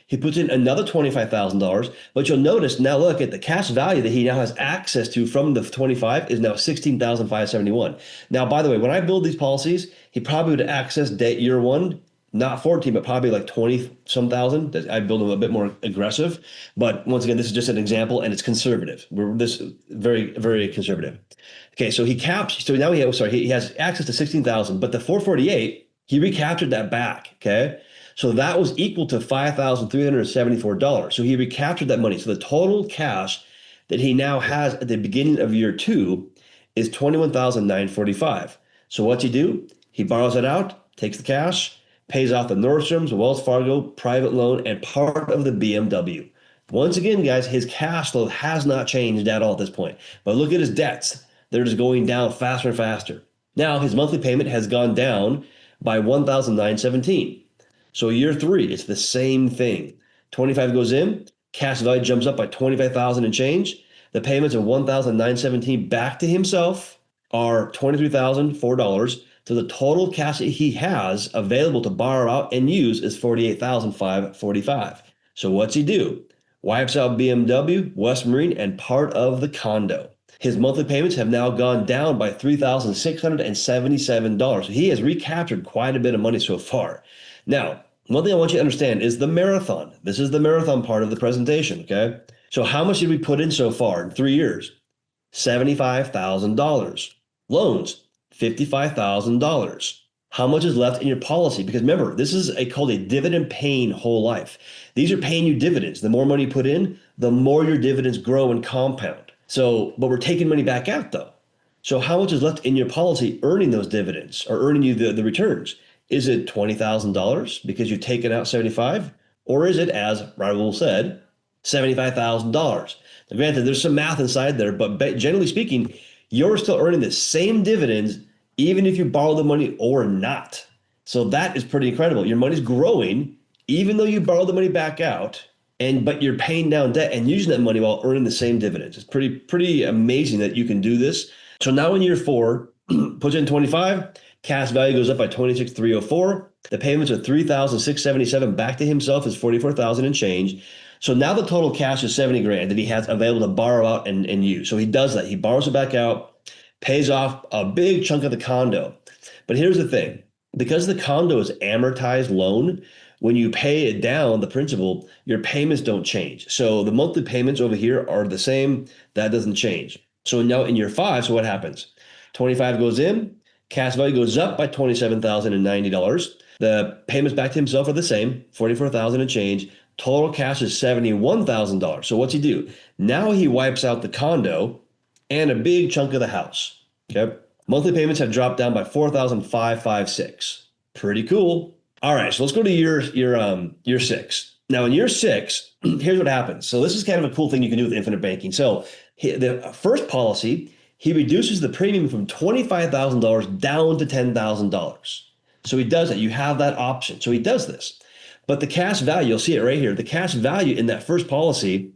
he puts in another $25,000, but you'll notice now, look at the cash value that he now has access to from the 25 is now $16,571. Now, by the way, when I build these policies, he probably would access debt year 1, not 14, but probably like 20 some thousand. I build them a bit more aggressive. But once again, this is just an example, and it's conservative. We're this very, very conservative. Okay, so he now he has access to 16,000, but the 448, he recaptured that back. Okay. So that was equal to $5,374. So he recaptured that money. So the total cash that he now has at the beginning of year 2 is $21,945. So what's he do? He borrows it out, takes the cash, pays off the Nordstrom's, Wells Fargo, private loan, and part of the BMW. Once again, guys, his cash flow has not changed at all at this point. But look at his debts. They're just going down faster and faster. Now his monthly payment has gone down by $1,917. So year 3, it's the same thing. 25 goes in, cash value jumps up by 25,000 and change. The payments of $1,917 back to himself are $23,004. So the total cash that he has available to borrow out and use is $48,545. So what's he do? Wipes out BMW, West Marine, and part of the condo. His monthly payments have now gone down by $3,677. So he has recaptured quite a bit of money so far. Now, one thing I want you to understand is the marathon. This is the marathon part of the presentation, okay? So how much did we put in so far in 3 years? $75,000. Loans, $55,000. How much is left in your policy? Because remember, this is called a dividend paying whole life. These are paying you dividends. The more money you put in, the more your dividends grow and compound. So, but we're taking money back out though. So how much is left in your policy earning those dividends or earning you the returns? Is it $20,000 because you've taken out 75? Or is it, as Raul said, $75,000? Now, granted, there's some math inside there, but generally speaking, you're still earning the same dividends even if you borrow the money or not. So that is pretty incredible. Your money's growing even though you borrow the money back out, but you're paying down debt and using that money while earning the same dividends. It's pretty amazing that you can do this. So now in year 4, puts in 25, cash value goes up by 26,304. The payments are 3,677 back to himself is 44,000 and change. So now the total cash is 70 grand that he has available to borrow out and use. So he does that. He borrows it back out, pays off a big chunk of the condo. But here's the thing. Because the condo is amortized loan, when you pay it down, the principal, your payments don't change. So the monthly payments over here are the same. That doesn't change. So now in year 5, so what happens? 25 goes in, cash value goes up by $27,090. The payments back to himself are the same, 44,000 and change. Total cash is $71,000. So what's he do? Now he wipes out the condo and a big chunk of the house. Okay. Monthly payments have dropped down by $4,556. Pretty cool. All right, so let's go to year 6. Now in year 6, here's what happens. So this is kind of a cool thing you can do with infinite banking. So the first policy, he reduces the premium from $25,000 down to $10,000. So he does that. You have that option. So he does this. But the cash value, you'll see it right here. The cash value in that first policy,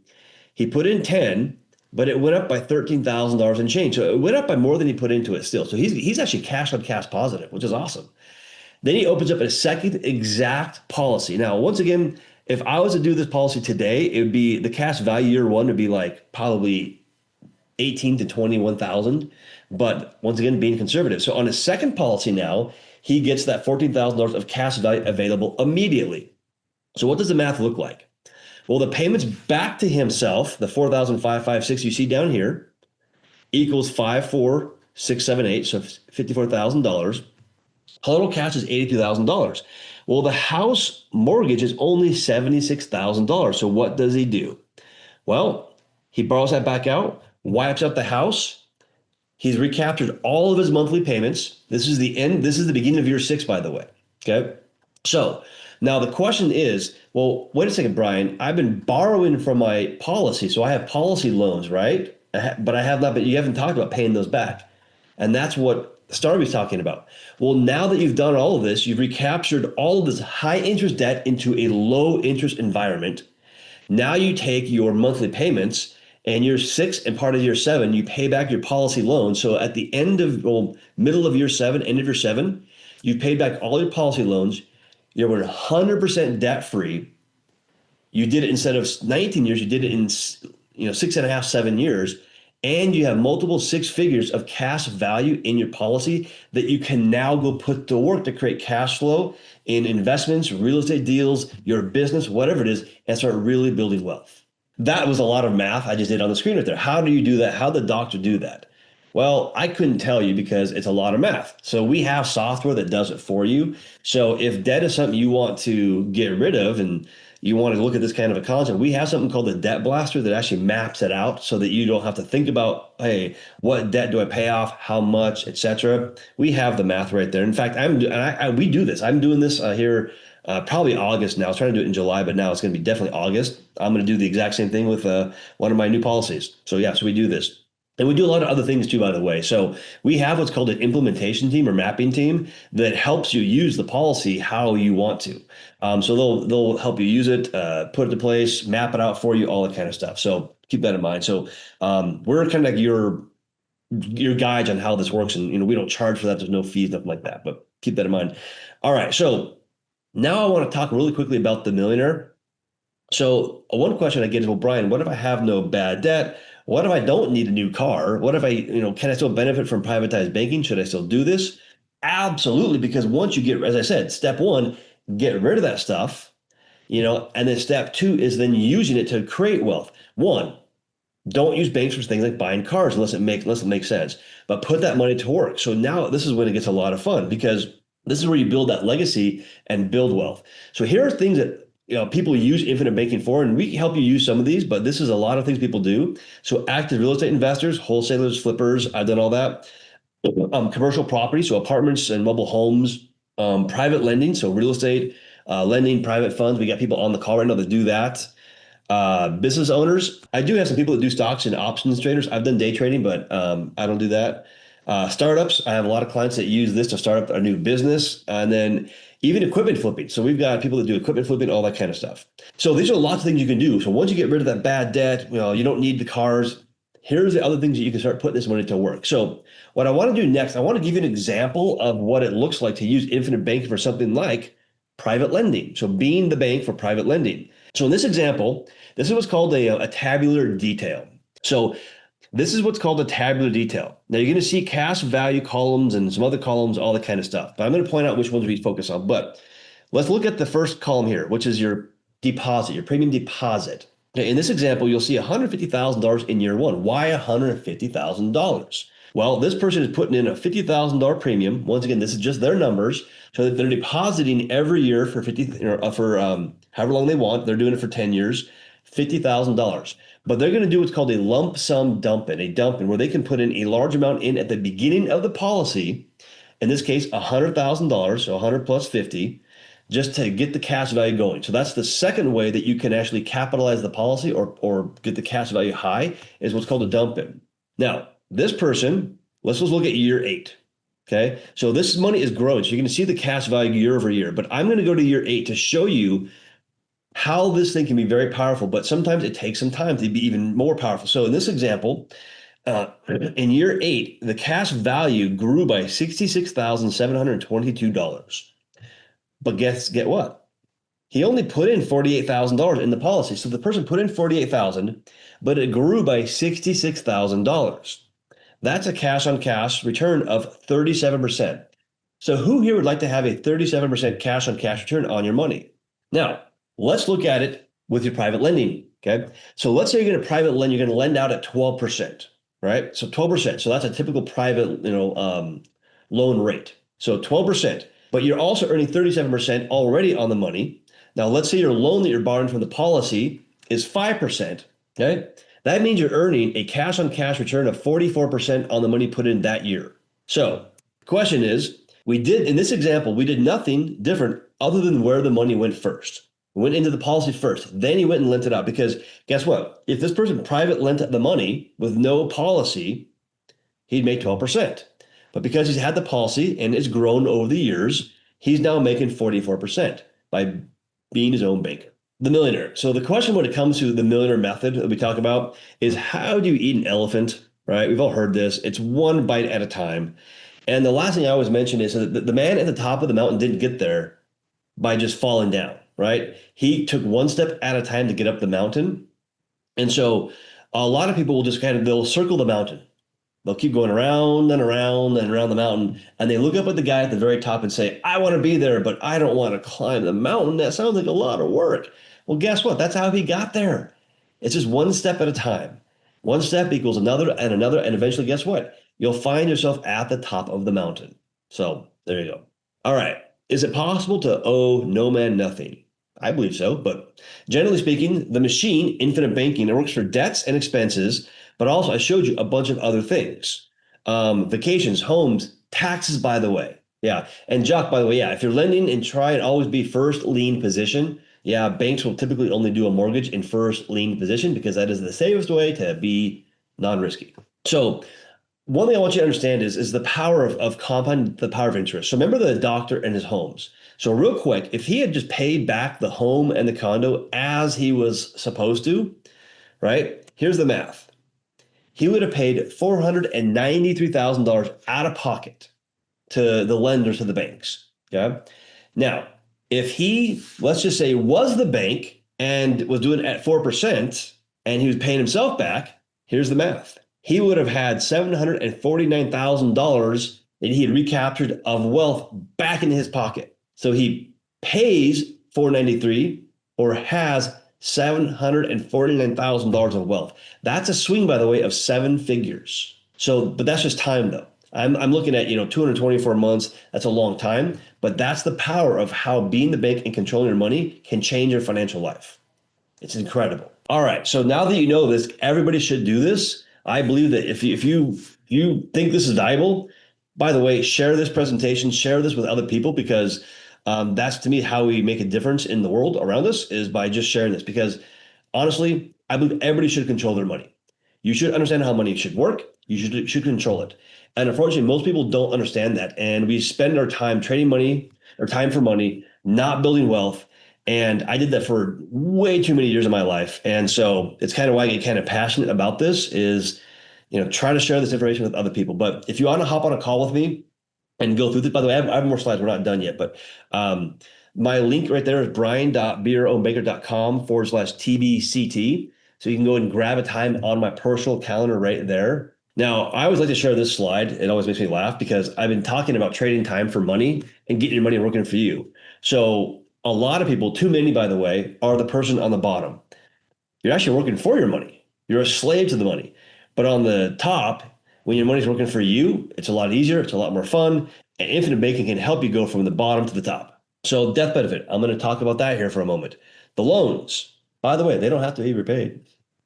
he put in 10, but it went up by $13,000 and change. So it went up by more than he put into it still. So he's actually cash on cash positive, which is awesome. Then he opens up a second exact policy. Now, once again, if I was to do this policy today, it would be the cash value year 1 would be like probably 18 to 21,000. But once again, being conservative. So on his second policy now, he gets that $14,000 of cash value available immediately. So what does the math look like? Well, the payments back to himself, the $4,556 you see down here, equals $54,678, so $54,000. Total cash is $82,000. Well, the house mortgage is only $76,000. So what does he do? Well, he borrows that back out, wipes out the house. He's recaptured all of his monthly payments. This is the end. This is the beginning of year 6, by the way. Okay. So now the question is, well, wait a second, Brian, I've been borrowing from my policy. So I have policy loans, right? But you haven't talked about paying those back. And that's what Starby's talking about. Well, now that you've done all of this, you've recaptured all of this high interest debt into a low interest environment. Now you take your monthly payments and year 6 and part of year 7, you pay back your policy loan. So at the end of, middle of year 7, end of year 7, you paid back all your policy loans. You're 100% debt free. You did it instead of 19 years, you did it in 6.5, 7 years. And you have multiple 6 figures of cash value in your policy that you can now go put to work to create cash flow in investments, real estate deals, your business, whatever it is, and start really building wealth. That was a lot of math I just did on the screen right there. How do you do that? How did the doctor do that? Well, I couldn't tell you because it's a lot of math. So we have software that does it for you. So if debt is something you want to get rid of and you want to look at this kind of a concept, we have something called the Debt Blaster that actually maps it out so that you don't have to think about, hey, what debt do I pay off, how much, etc. We have the math right there. In fact, we do this. I'm doing this here probably August now. I was trying to do it in July, but now it's going to be definitely August. I'm going to do the exact same thing with one of my new policies. So we do this. And we do a lot of other things too, by the way. So we have what's called an implementation team or mapping team that helps you use the policy how you want to. So they'll help you use it, put it to place, map it out for you, all that kind of stuff. So keep that in mind. So we're kind of like your guides on how this works, and we don't charge for that. There's no fees, nothing like that. But keep that in mind. All right. So now I want to talk really quickly about the Millionaire. So one question I get is, well, Brian, what if I have no bad debt? What if I don't need a new car? What if can I still benefit from privatized banking? Should I still do this? Absolutely, because once you get, as I said, step 1, get rid of that stuff, and then step 2 is then using it to create wealth. 1, don't use banks for things like buying cars unless it makes sense, but put that money to work. So now this is when it gets a lot of fun because this is where you build that legacy and build wealth. So here are things that people use infinite banking for, and we can help you use some of these, but this is a lot of things people do. So active real estate investors, wholesalers, flippers, I've done all that. Commercial property, so apartments and mobile homes, private lending, so real estate, lending, private funds. We got people on the call right now that do that. Business owners, I do have some people that do stocks and options traders. I've done day trading, but I don't do that. Startups, I have a lot of clients that use this to start up a new business, and then even equipment flipping. So we've got people that do equipment flipping, all that kind of stuff. So these are lots of things you can do. So once you get rid of that bad debt, you don't need the cars. Here's the other things that you can start putting this money to work. So what I want to do next, I want to give you an example of what it looks like to use infinite banking for something like private lending. So being the bank for private lending. So in this example, this is what's called a tabular detail. So this is what's called a tabular detail. Now you're going to see cash value columns and some other columns, all that kind of stuff. But I'm going to point out which ones we focus on. But let's look at the first column here, which is your deposit, your premium deposit. Okay, in this example, you'll see $150,000 in year one. Why $150,000? Well, this person is putting in a $50,000 premium. Once again, this is just their numbers. So that they're depositing every year for however long they want. They're doing it for 10 years, $50,000. But they're going to do what's called a lump sum dumping, where they can put in a large amount in at the beginning of the policy. In this case, $100,000, so 100 plus 50, just to get the cash value going. So that's the second way that you can actually capitalize the policy or get the cash value high, is what's called a dump in. Now, this person, let's just look at year 8. Okay, so this money is growing. So you're going to see the cash value year over year. But I'm going to go to year 8 to show you how this thing can be very powerful, but sometimes it takes some time to be even more powerful. So in this example, in year 8, the cash value grew by $66,722. But get what? He only put in $48,000 in the policy. So the person put in $48,000, but it grew by $66,000. That's a cash on cash return of 37%. So who here would like to have a 37% cash on cash return on your money? Now, let's look at it with your private lending. Okay. So let's say you're going to private lend, you're going to lend out at 12%, right? So 12%. So that's a typical private, loan rate. So 12%, but you're also earning 37% already on the money. Now, let's say your loan that you're borrowing from the policy is 5%. Okay. That means you're earning a cash on cash return of 44% on the money put in that year. So the question is, in this example, we did nothing different other than where the money went first. We went into the policy first, then he went and lent it out, because guess what? If this person private lent the money with no policy, he'd make 12%. But because he's had the policy and it's grown over the years, he's now making 44% by being his own banker. The millionaire. So the question when it comes to the millionaire method that we talk about is, how do you eat an elephant, right? We've all heard this. It's one bite at a time. And the last thing I always mention is that the man at the top of the mountain didn't get there by just falling down, right? He took one step at a time to get up the mountain. And so a lot of people will just they'll circle the mountain. They'll keep going around and around and around the mountain. And they look up at the guy at the very top and say, I want to be there, but I don't want to climb the mountain. That sounds like a lot of work. Well, guess what? That's how he got there. It's just one step at a time. One step equals another and another. And eventually, guess what? You'll find yourself at the top of the mountain. So there you go. All right. Is it possible to owe no man nothing? I believe so. But generally speaking, the machine, infinite banking, it works for debts and expenses. But also, I showed you a bunch of other things. Vacations, homes, taxes, by the way. Yeah. And Jock, by the way, yeah, if you're lending and try and always be first lien position, yeah, banks will typically only do a mortgage in first lien position because that is the safest way to be non-risky. So one thing I want you to understand is the power of compound, the power of interest. So remember the doctor and his homes. So real quick, if he had just paid back the home and the condo as he was supposed to, right? Here's the math. He would have paid $493,000 out of pocket to the lenders, to the banks. Okay. Now, if he, let's just say, was the bank and was doing it at 4% and he was paying himself back, here's the math. He would have had $749,000 that he had recaptured of wealth back into his pocket. So he pays $493 or has $749,000 of wealth. That's a swing, by the way, of 7 figures. So, but that's just time though. I'm looking at, 224 months. That's a long time, but that's the power of how being the bank and controlling your money can change your financial life. It's incredible. All right. So now that you know this, everybody should do this. I believe that if you think this is valuable, by the way, share this presentation, share this with other people, because that's to me how we make a difference in the world around us, is by just sharing this. Because honestly, I believe everybody should control their money. You should understand how money should work. You should control it. And unfortunately, most people don't understand that. And we spend our time trading money or time for money, not building wealth. And I did that for way too many years of my life. And so it's kind of why I get kind of passionate about this, is, try to share this information with other people. But if you want to hop on a call with me and go through this, by the way, I have more slides. We're not done yet, but my link right there is brian.beerownbanker.com/TBCT. So you can go and grab a time on my personal calendar right there. Now, I always like to share this slide. It always makes me laugh because I've been talking about trading time for money and getting your money working for you. So a lot of people, too many, by the way, are the person on the bottom. You're actually working for your money. You're a slave to the money. But on the top, when your money's working for you, it's a lot easier. It's a lot more fun. And infinite banking can help you go from the bottom to the top. So death benefit, I'm going to talk about that here for a moment. The loans, by the way, they don't have to be repaid,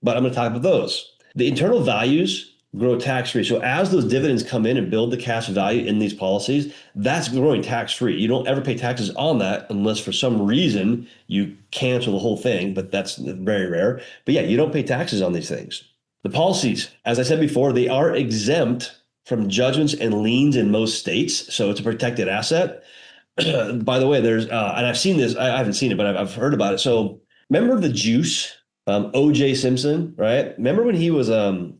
but I'm going to talk about those. The internal values grow tax-free. So as those dividends come in and build the cash value in these policies, that's growing tax-free. You don't ever pay taxes on that unless for some reason you cancel the whole thing, but that's very rare. But yeah, you don't pay taxes on these things. The policies, as I said before, they are exempt from judgments and liens in most states. So it's a protected asset. By the way, there's, and I've seen this, I haven't seen it, but I've heard about it. So remember the juice, O.J. Simpson, right? Remember when he was on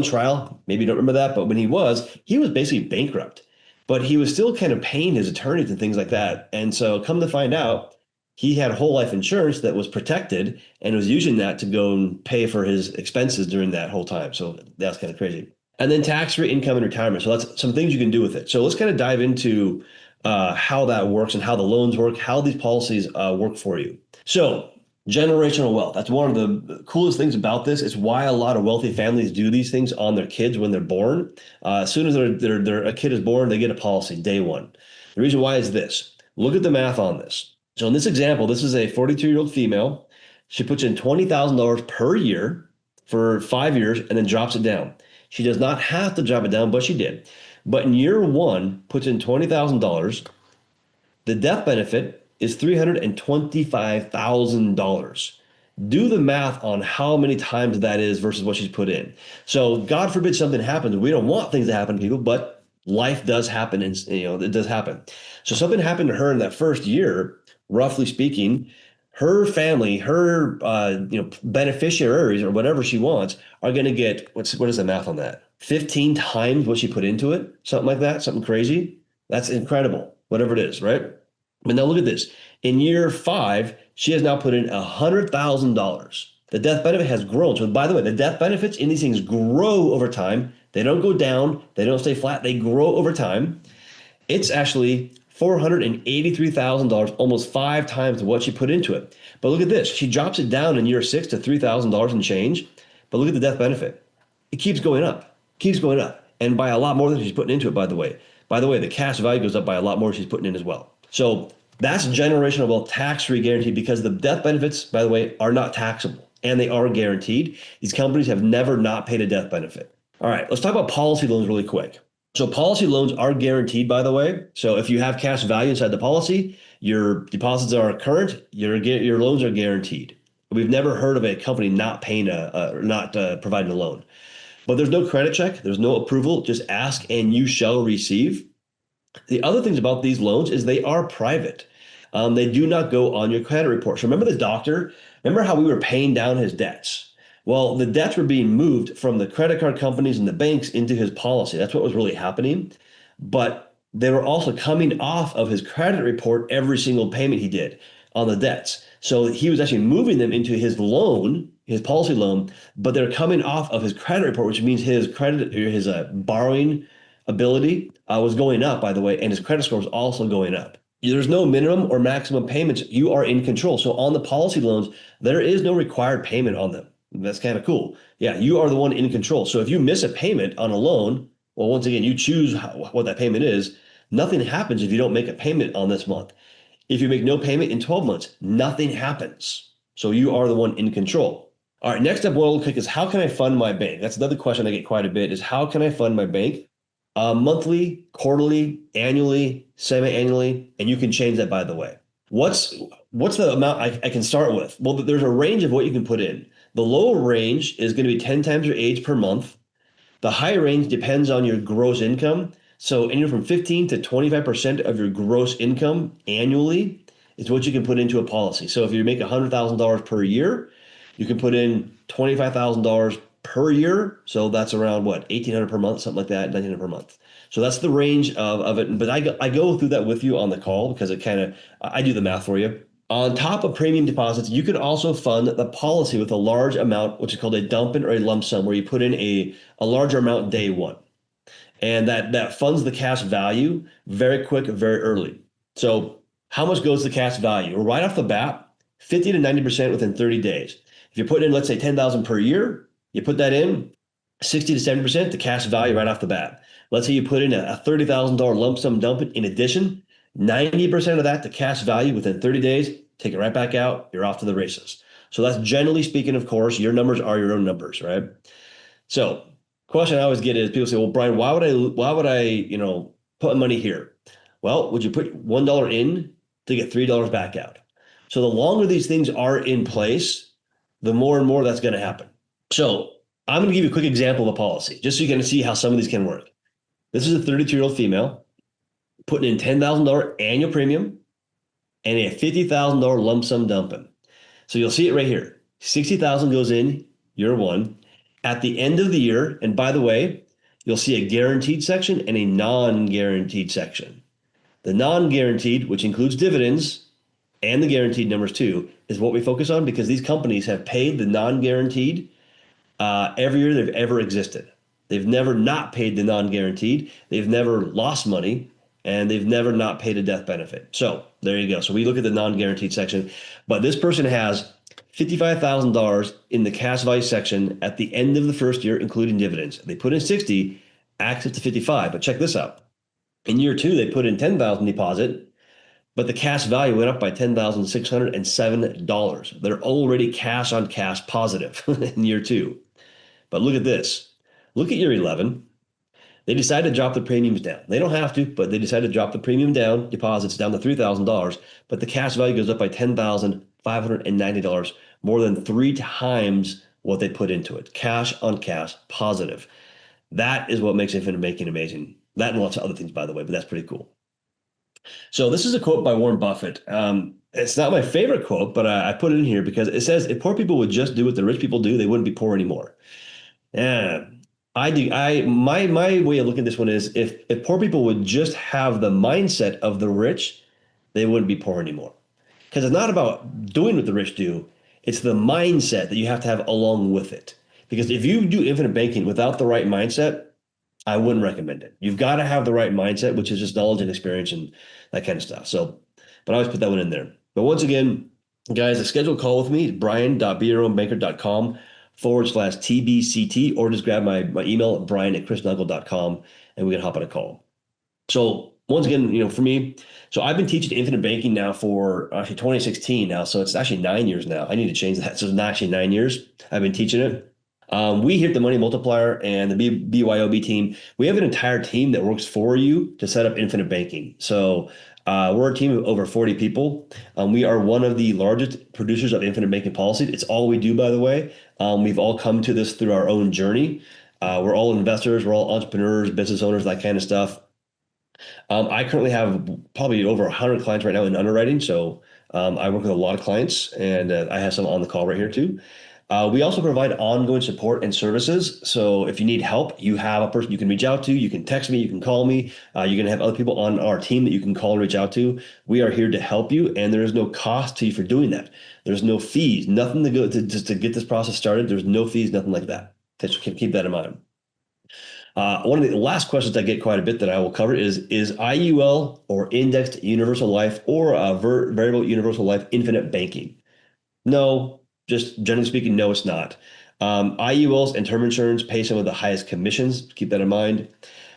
trial? Maybe you don't remember that, but when he was basically bankrupt, but he was still kind of paying his attorneys and things like that. And so come to find out, he had whole life insurance that was protected and was using that to go and pay for his expenses during that whole time. So that's kind of crazy. And then tax-free income and retirement. So that's some things you can do with it. So let's kind of dive into how that works and how the loans work, how these policies work for you. So generational wealth. That's one of the coolest things about this. It's why a lot of wealthy families do these things on their kids when they're born. As soon as a kid is born, they get a policy day one. The reason why is this. Look at the math on this. So in this example, this is a 42-year-old female. She puts in $20,000 per year for 5 years and then drops it down. She does not have to drop it down, but she did. But in year one, puts in $20,000. The death benefit is $325,000. Do the math on how many times that is versus what she's put in. So God forbid something happens. We don't want things to happen to people, but life does happen, and it does happen. So something happened to her in that first year, roughly speaking. Her family, her beneficiaries or whatever she wants are going to get, what is the math on that? 15 times what she put into it, something like that, something crazy. That's incredible, whatever it is, right? But now look at this. In year 5, she has now put in $100,000. The death benefit has grown. So by the way, the death benefits in these things grow over time. They don't go down. They don't stay flat. They grow over time. It's actually $483,000, almost 5 times what she put into it. But look at this. She drops it down in year 6 to $3,000 and change. But look at the death benefit. It keeps going up, and by a lot more than she's putting into it, by the way. By the way, the cash value goes up by a lot more she's putting in as well. So that's generational wealth, tax-free guaranteed, because the death benefits, by the way, are not taxable and they are guaranteed. These companies have never not paid a death benefit. All right, let's talk about policy loans really quick. So policy loans are guaranteed, by the way. So if you have cash value inside the policy, your deposits are current, your loans are guaranteed. We've never heard of a company not paying not providing a loan. But there's no credit check, there's no approval, just ask and you shall receive. The other things about these loans is they are private. They do not go on your credit report. So remember the doctor, remember how we were paying down his debts? Well, the debts were being moved from the credit card companies and the banks into his policy. That's what was really happening. But they were also coming off of his credit report every single payment he did on the debts. So he was actually moving them into his loan, his policy loan, but they're coming off of his credit report, which means his credit or his borrowing ability was going up, by the way, and his credit score was also going up. There's no minimum or maximum payments. You are in control. So on the policy loans, there is no required payment on them. That's kind of cool. Yeah, you are the one in control. So if you miss a payment on a loan, Well, once again, you choose what that payment is. Nothing happens if you don't make a payment on this month. If you make no payment in 12 months, nothing happens. So you are the one in control. All right, next up, what I'll click is how can I fund my bank? That's another question I get quite a bit is how can I fund my bank? Monthly, quarterly, annually, semi-annually, and you can change that, by the way. What's the amount I can start with? Well, there's a range of what you can put in. The lower range is going to be 10 times your age per month. The higher range depends on your gross income. So anywhere from 15 to 25% of your gross income annually is what you can put into a policy. So if you make $100,000 per year, you can put in $25,000 per year. So that's around what, 1,800 per month, something like that, 1,900 per month. So that's the range of it. But I go through that with you on the call because I do the math for you. On top of premium deposits, you can also fund the policy with a large amount, which is called a dump in or a lump sum, where you put in a larger amount day one. And that funds the cash value very quick, very early. So how much goes to cash value? Well, right off the bat, 50 to 90% within 30 days. If you put in, let's say 10,000 per year, you put that in, 60 to 70% the cash value right off the bat. Let's say you put in a $30,000 lump sum dump in addition, 90% of that to cash value within 30 days, take it right back out, you're off to the races. So that's generally speaking, of course, your numbers are your own numbers, right? So question I always get is people say, well, Brian, why would I, put money here? Well, would you put $1 in to get $3 back out? So the longer these things are in place, the more and more that's going to happen. So I'm going to give you a quick example of a policy, just so you can see how some of these can work. This is a 32-year-old female putting in $10,000 annual premium and a $50,000 lump sum dumping. So you'll see it right here. $60,000 goes in year one. At the end of the year, and by the way, you'll see a guaranteed section and a non-guaranteed section. The non-guaranteed, which includes dividends, and the guaranteed numbers too, is what we focus on because these companies have paid the non-guaranteed every year they've ever existed. They've never not paid the non-guaranteed. They've never lost money, and they've never not paid a death benefit. So there you go. So we look at the non-guaranteed section, but this person has $55,000 in the cash value section at the end of the first year, including dividends. They put in 60, access to 55. But check this out. In year two, they put in 10,000 deposit, but the cash value went up by $10,607. They're already cash on cash positive in year two. But look at this. Look at year 11. They decided to drop the premiums down. They don't have to, but they decided to drop the premium down, deposits down to $3,000, but the cash value goes up by $10,590, more than 3 times what they put into it. Cash on cash, positive. That is what makes infinite banking amazing. That and lots of other things, by the way, but that's pretty cool. So this is a quote by Warren Buffett. It's not my favorite quote, but I put it in here because it says, if poor people would just do what the rich people do, they wouldn't be poor anymore. Yeah. My way of looking at this one is if poor people would just have the mindset of the rich, they wouldn't be poor anymore. Because it's not about doing what the rich do. It's the mindset that you have to have along with it. Because if you do infinite banking without the right mindset, I wouldn't recommend it. You've got to have the right mindset, which is just knowledge and experience and that kind of stuff. So, but I always put that one in there. But once again, guys, a scheduled call with me, brian.beyourOwnbanker.com/TBCT, or just grab my email at brian@chrisnaugle.com and we can hop on a call. So once again, for me, so I've been teaching infinite banking now for actually 2016 now. So it's actually 9 years now. I need to change that. So it's not actually 9 years I've been teaching it. We here at the Money Multiplier and the BYOB team, we have an entire team that works for you to set up infinite banking. So we're a team of over 40 people. We are one of the largest producers of infinite banking policies. It's all we do, by the way. We've all come to this through our own journey. We're all investors. We're all entrepreneurs, business owners, that kind of stuff. I currently have probably over 100 clients right now in underwriting. So I work with a lot of clients, and I have some on the call right here too. We also provide ongoing support and services. So if you need help, you have a person you can reach out to. You can text me, you can call me. You're going to have other people on our team that you can call and reach out to. We are here to help you, and there is no cost to you for doing that. There's no fees, nothing to go just to get this process started. There's no fees, nothing like that. Just keep that in mind. One of the last questions I get quite a bit that I will cover is IUL or indexed universal life or variable universal life infinite banking? No. Just generally speaking, no, it's not. IULs and term insurance pay some of the highest commissions. Keep that in mind.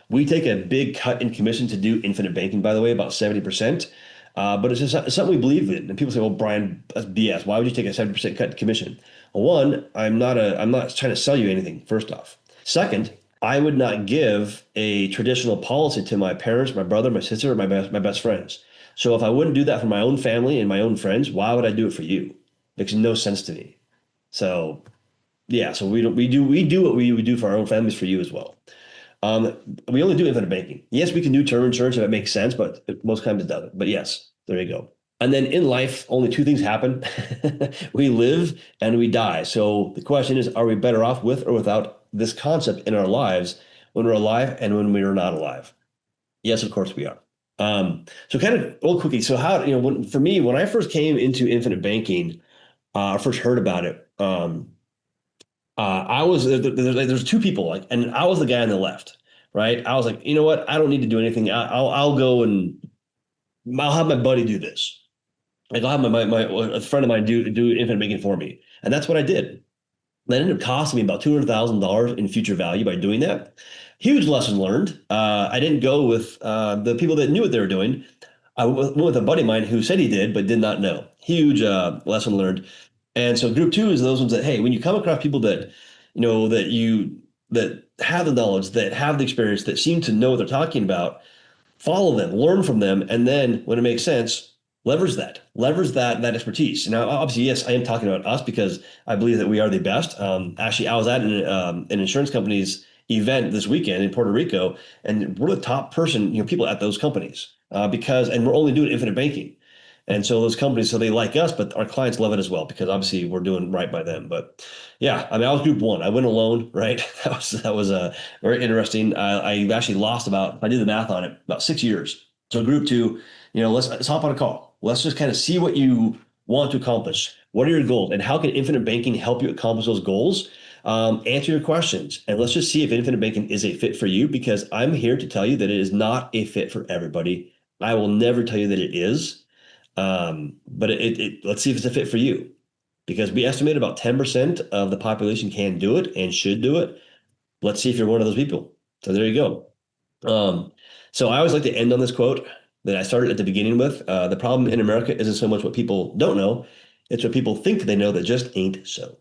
We take a big cut in commission to do infinite banking, by the way, about 70%. But it's just something we believe in. And people say, well, Brian, that's BS. Why would you take a 70% cut in commission? Well, one, I'm not trying to sell you anything, first off. Second, I would not give a traditional policy to my parents, my brother, my sister, or my best friends. So if I wouldn't do that for my own family and my own friends, why would I do it for you? Makes no sense to me. So yeah, so we do what we do for our own families for you as well. We only do infinite banking. Yes, we can do term insurance if it makes sense, but most times it doesn't. But yes, there you go. And then in life, only two things happen. We live and we die. So the question is, are we better off with or without this concept in our lives when we're alive and when we are not alive? Yes, of course we are. So kind of old quickie. So how, for me, when I first came into infinite banking, I first heard about it. I was there's two people and I was the guy on the left, right? I was like, you know what? I don't need to do anything. I'll go and I'll have my buddy do this. Like I'll have a friend of mine do infinite banking for me, and that's what I did. That ended up costing me about $200,000 in future value by doing that. Huge lesson learned. I didn't go with the people that knew what they were doing. I went with a buddy of mine who said he did, but did not know. Huge lesson learned. And so group two is those ones that, hey, when you come across people that, that have the knowledge, that have the experience, that seem to know what they're talking about, follow them, learn from them, and then when it makes sense, leverage that expertise. Now, obviously, yes, I am talking about us because I believe that we are the best. Actually, I was at an insurance company's event this weekend in Puerto Rico, and we're the top people at those companies and we're only doing infinite banking. And so those companies, so they like us, but our clients love it as well because obviously we're doing right by them. But yeah, I mean, I was group one. I went alone, right? That was very interesting. I actually lost if I did the math on it, about 6 years. So group two, let's hop on a call. Let's just kind of see what you want to accomplish. What are your goals, and how can infinite banking help you accomplish those goals? Answer your questions, and let's just see if infinite banking is a fit for you. Because I'm here to tell you that it is not a fit for everybody. I will never tell you that it is. But let's see if it's a fit for you, because we estimate about 10% of the population can do it and should do it. Let's see if you're one of those people. So there you go. So I always like to end on this quote that I started at the beginning with. The problem in America isn't so much what people don't know, it's what people think they know that just ain't so.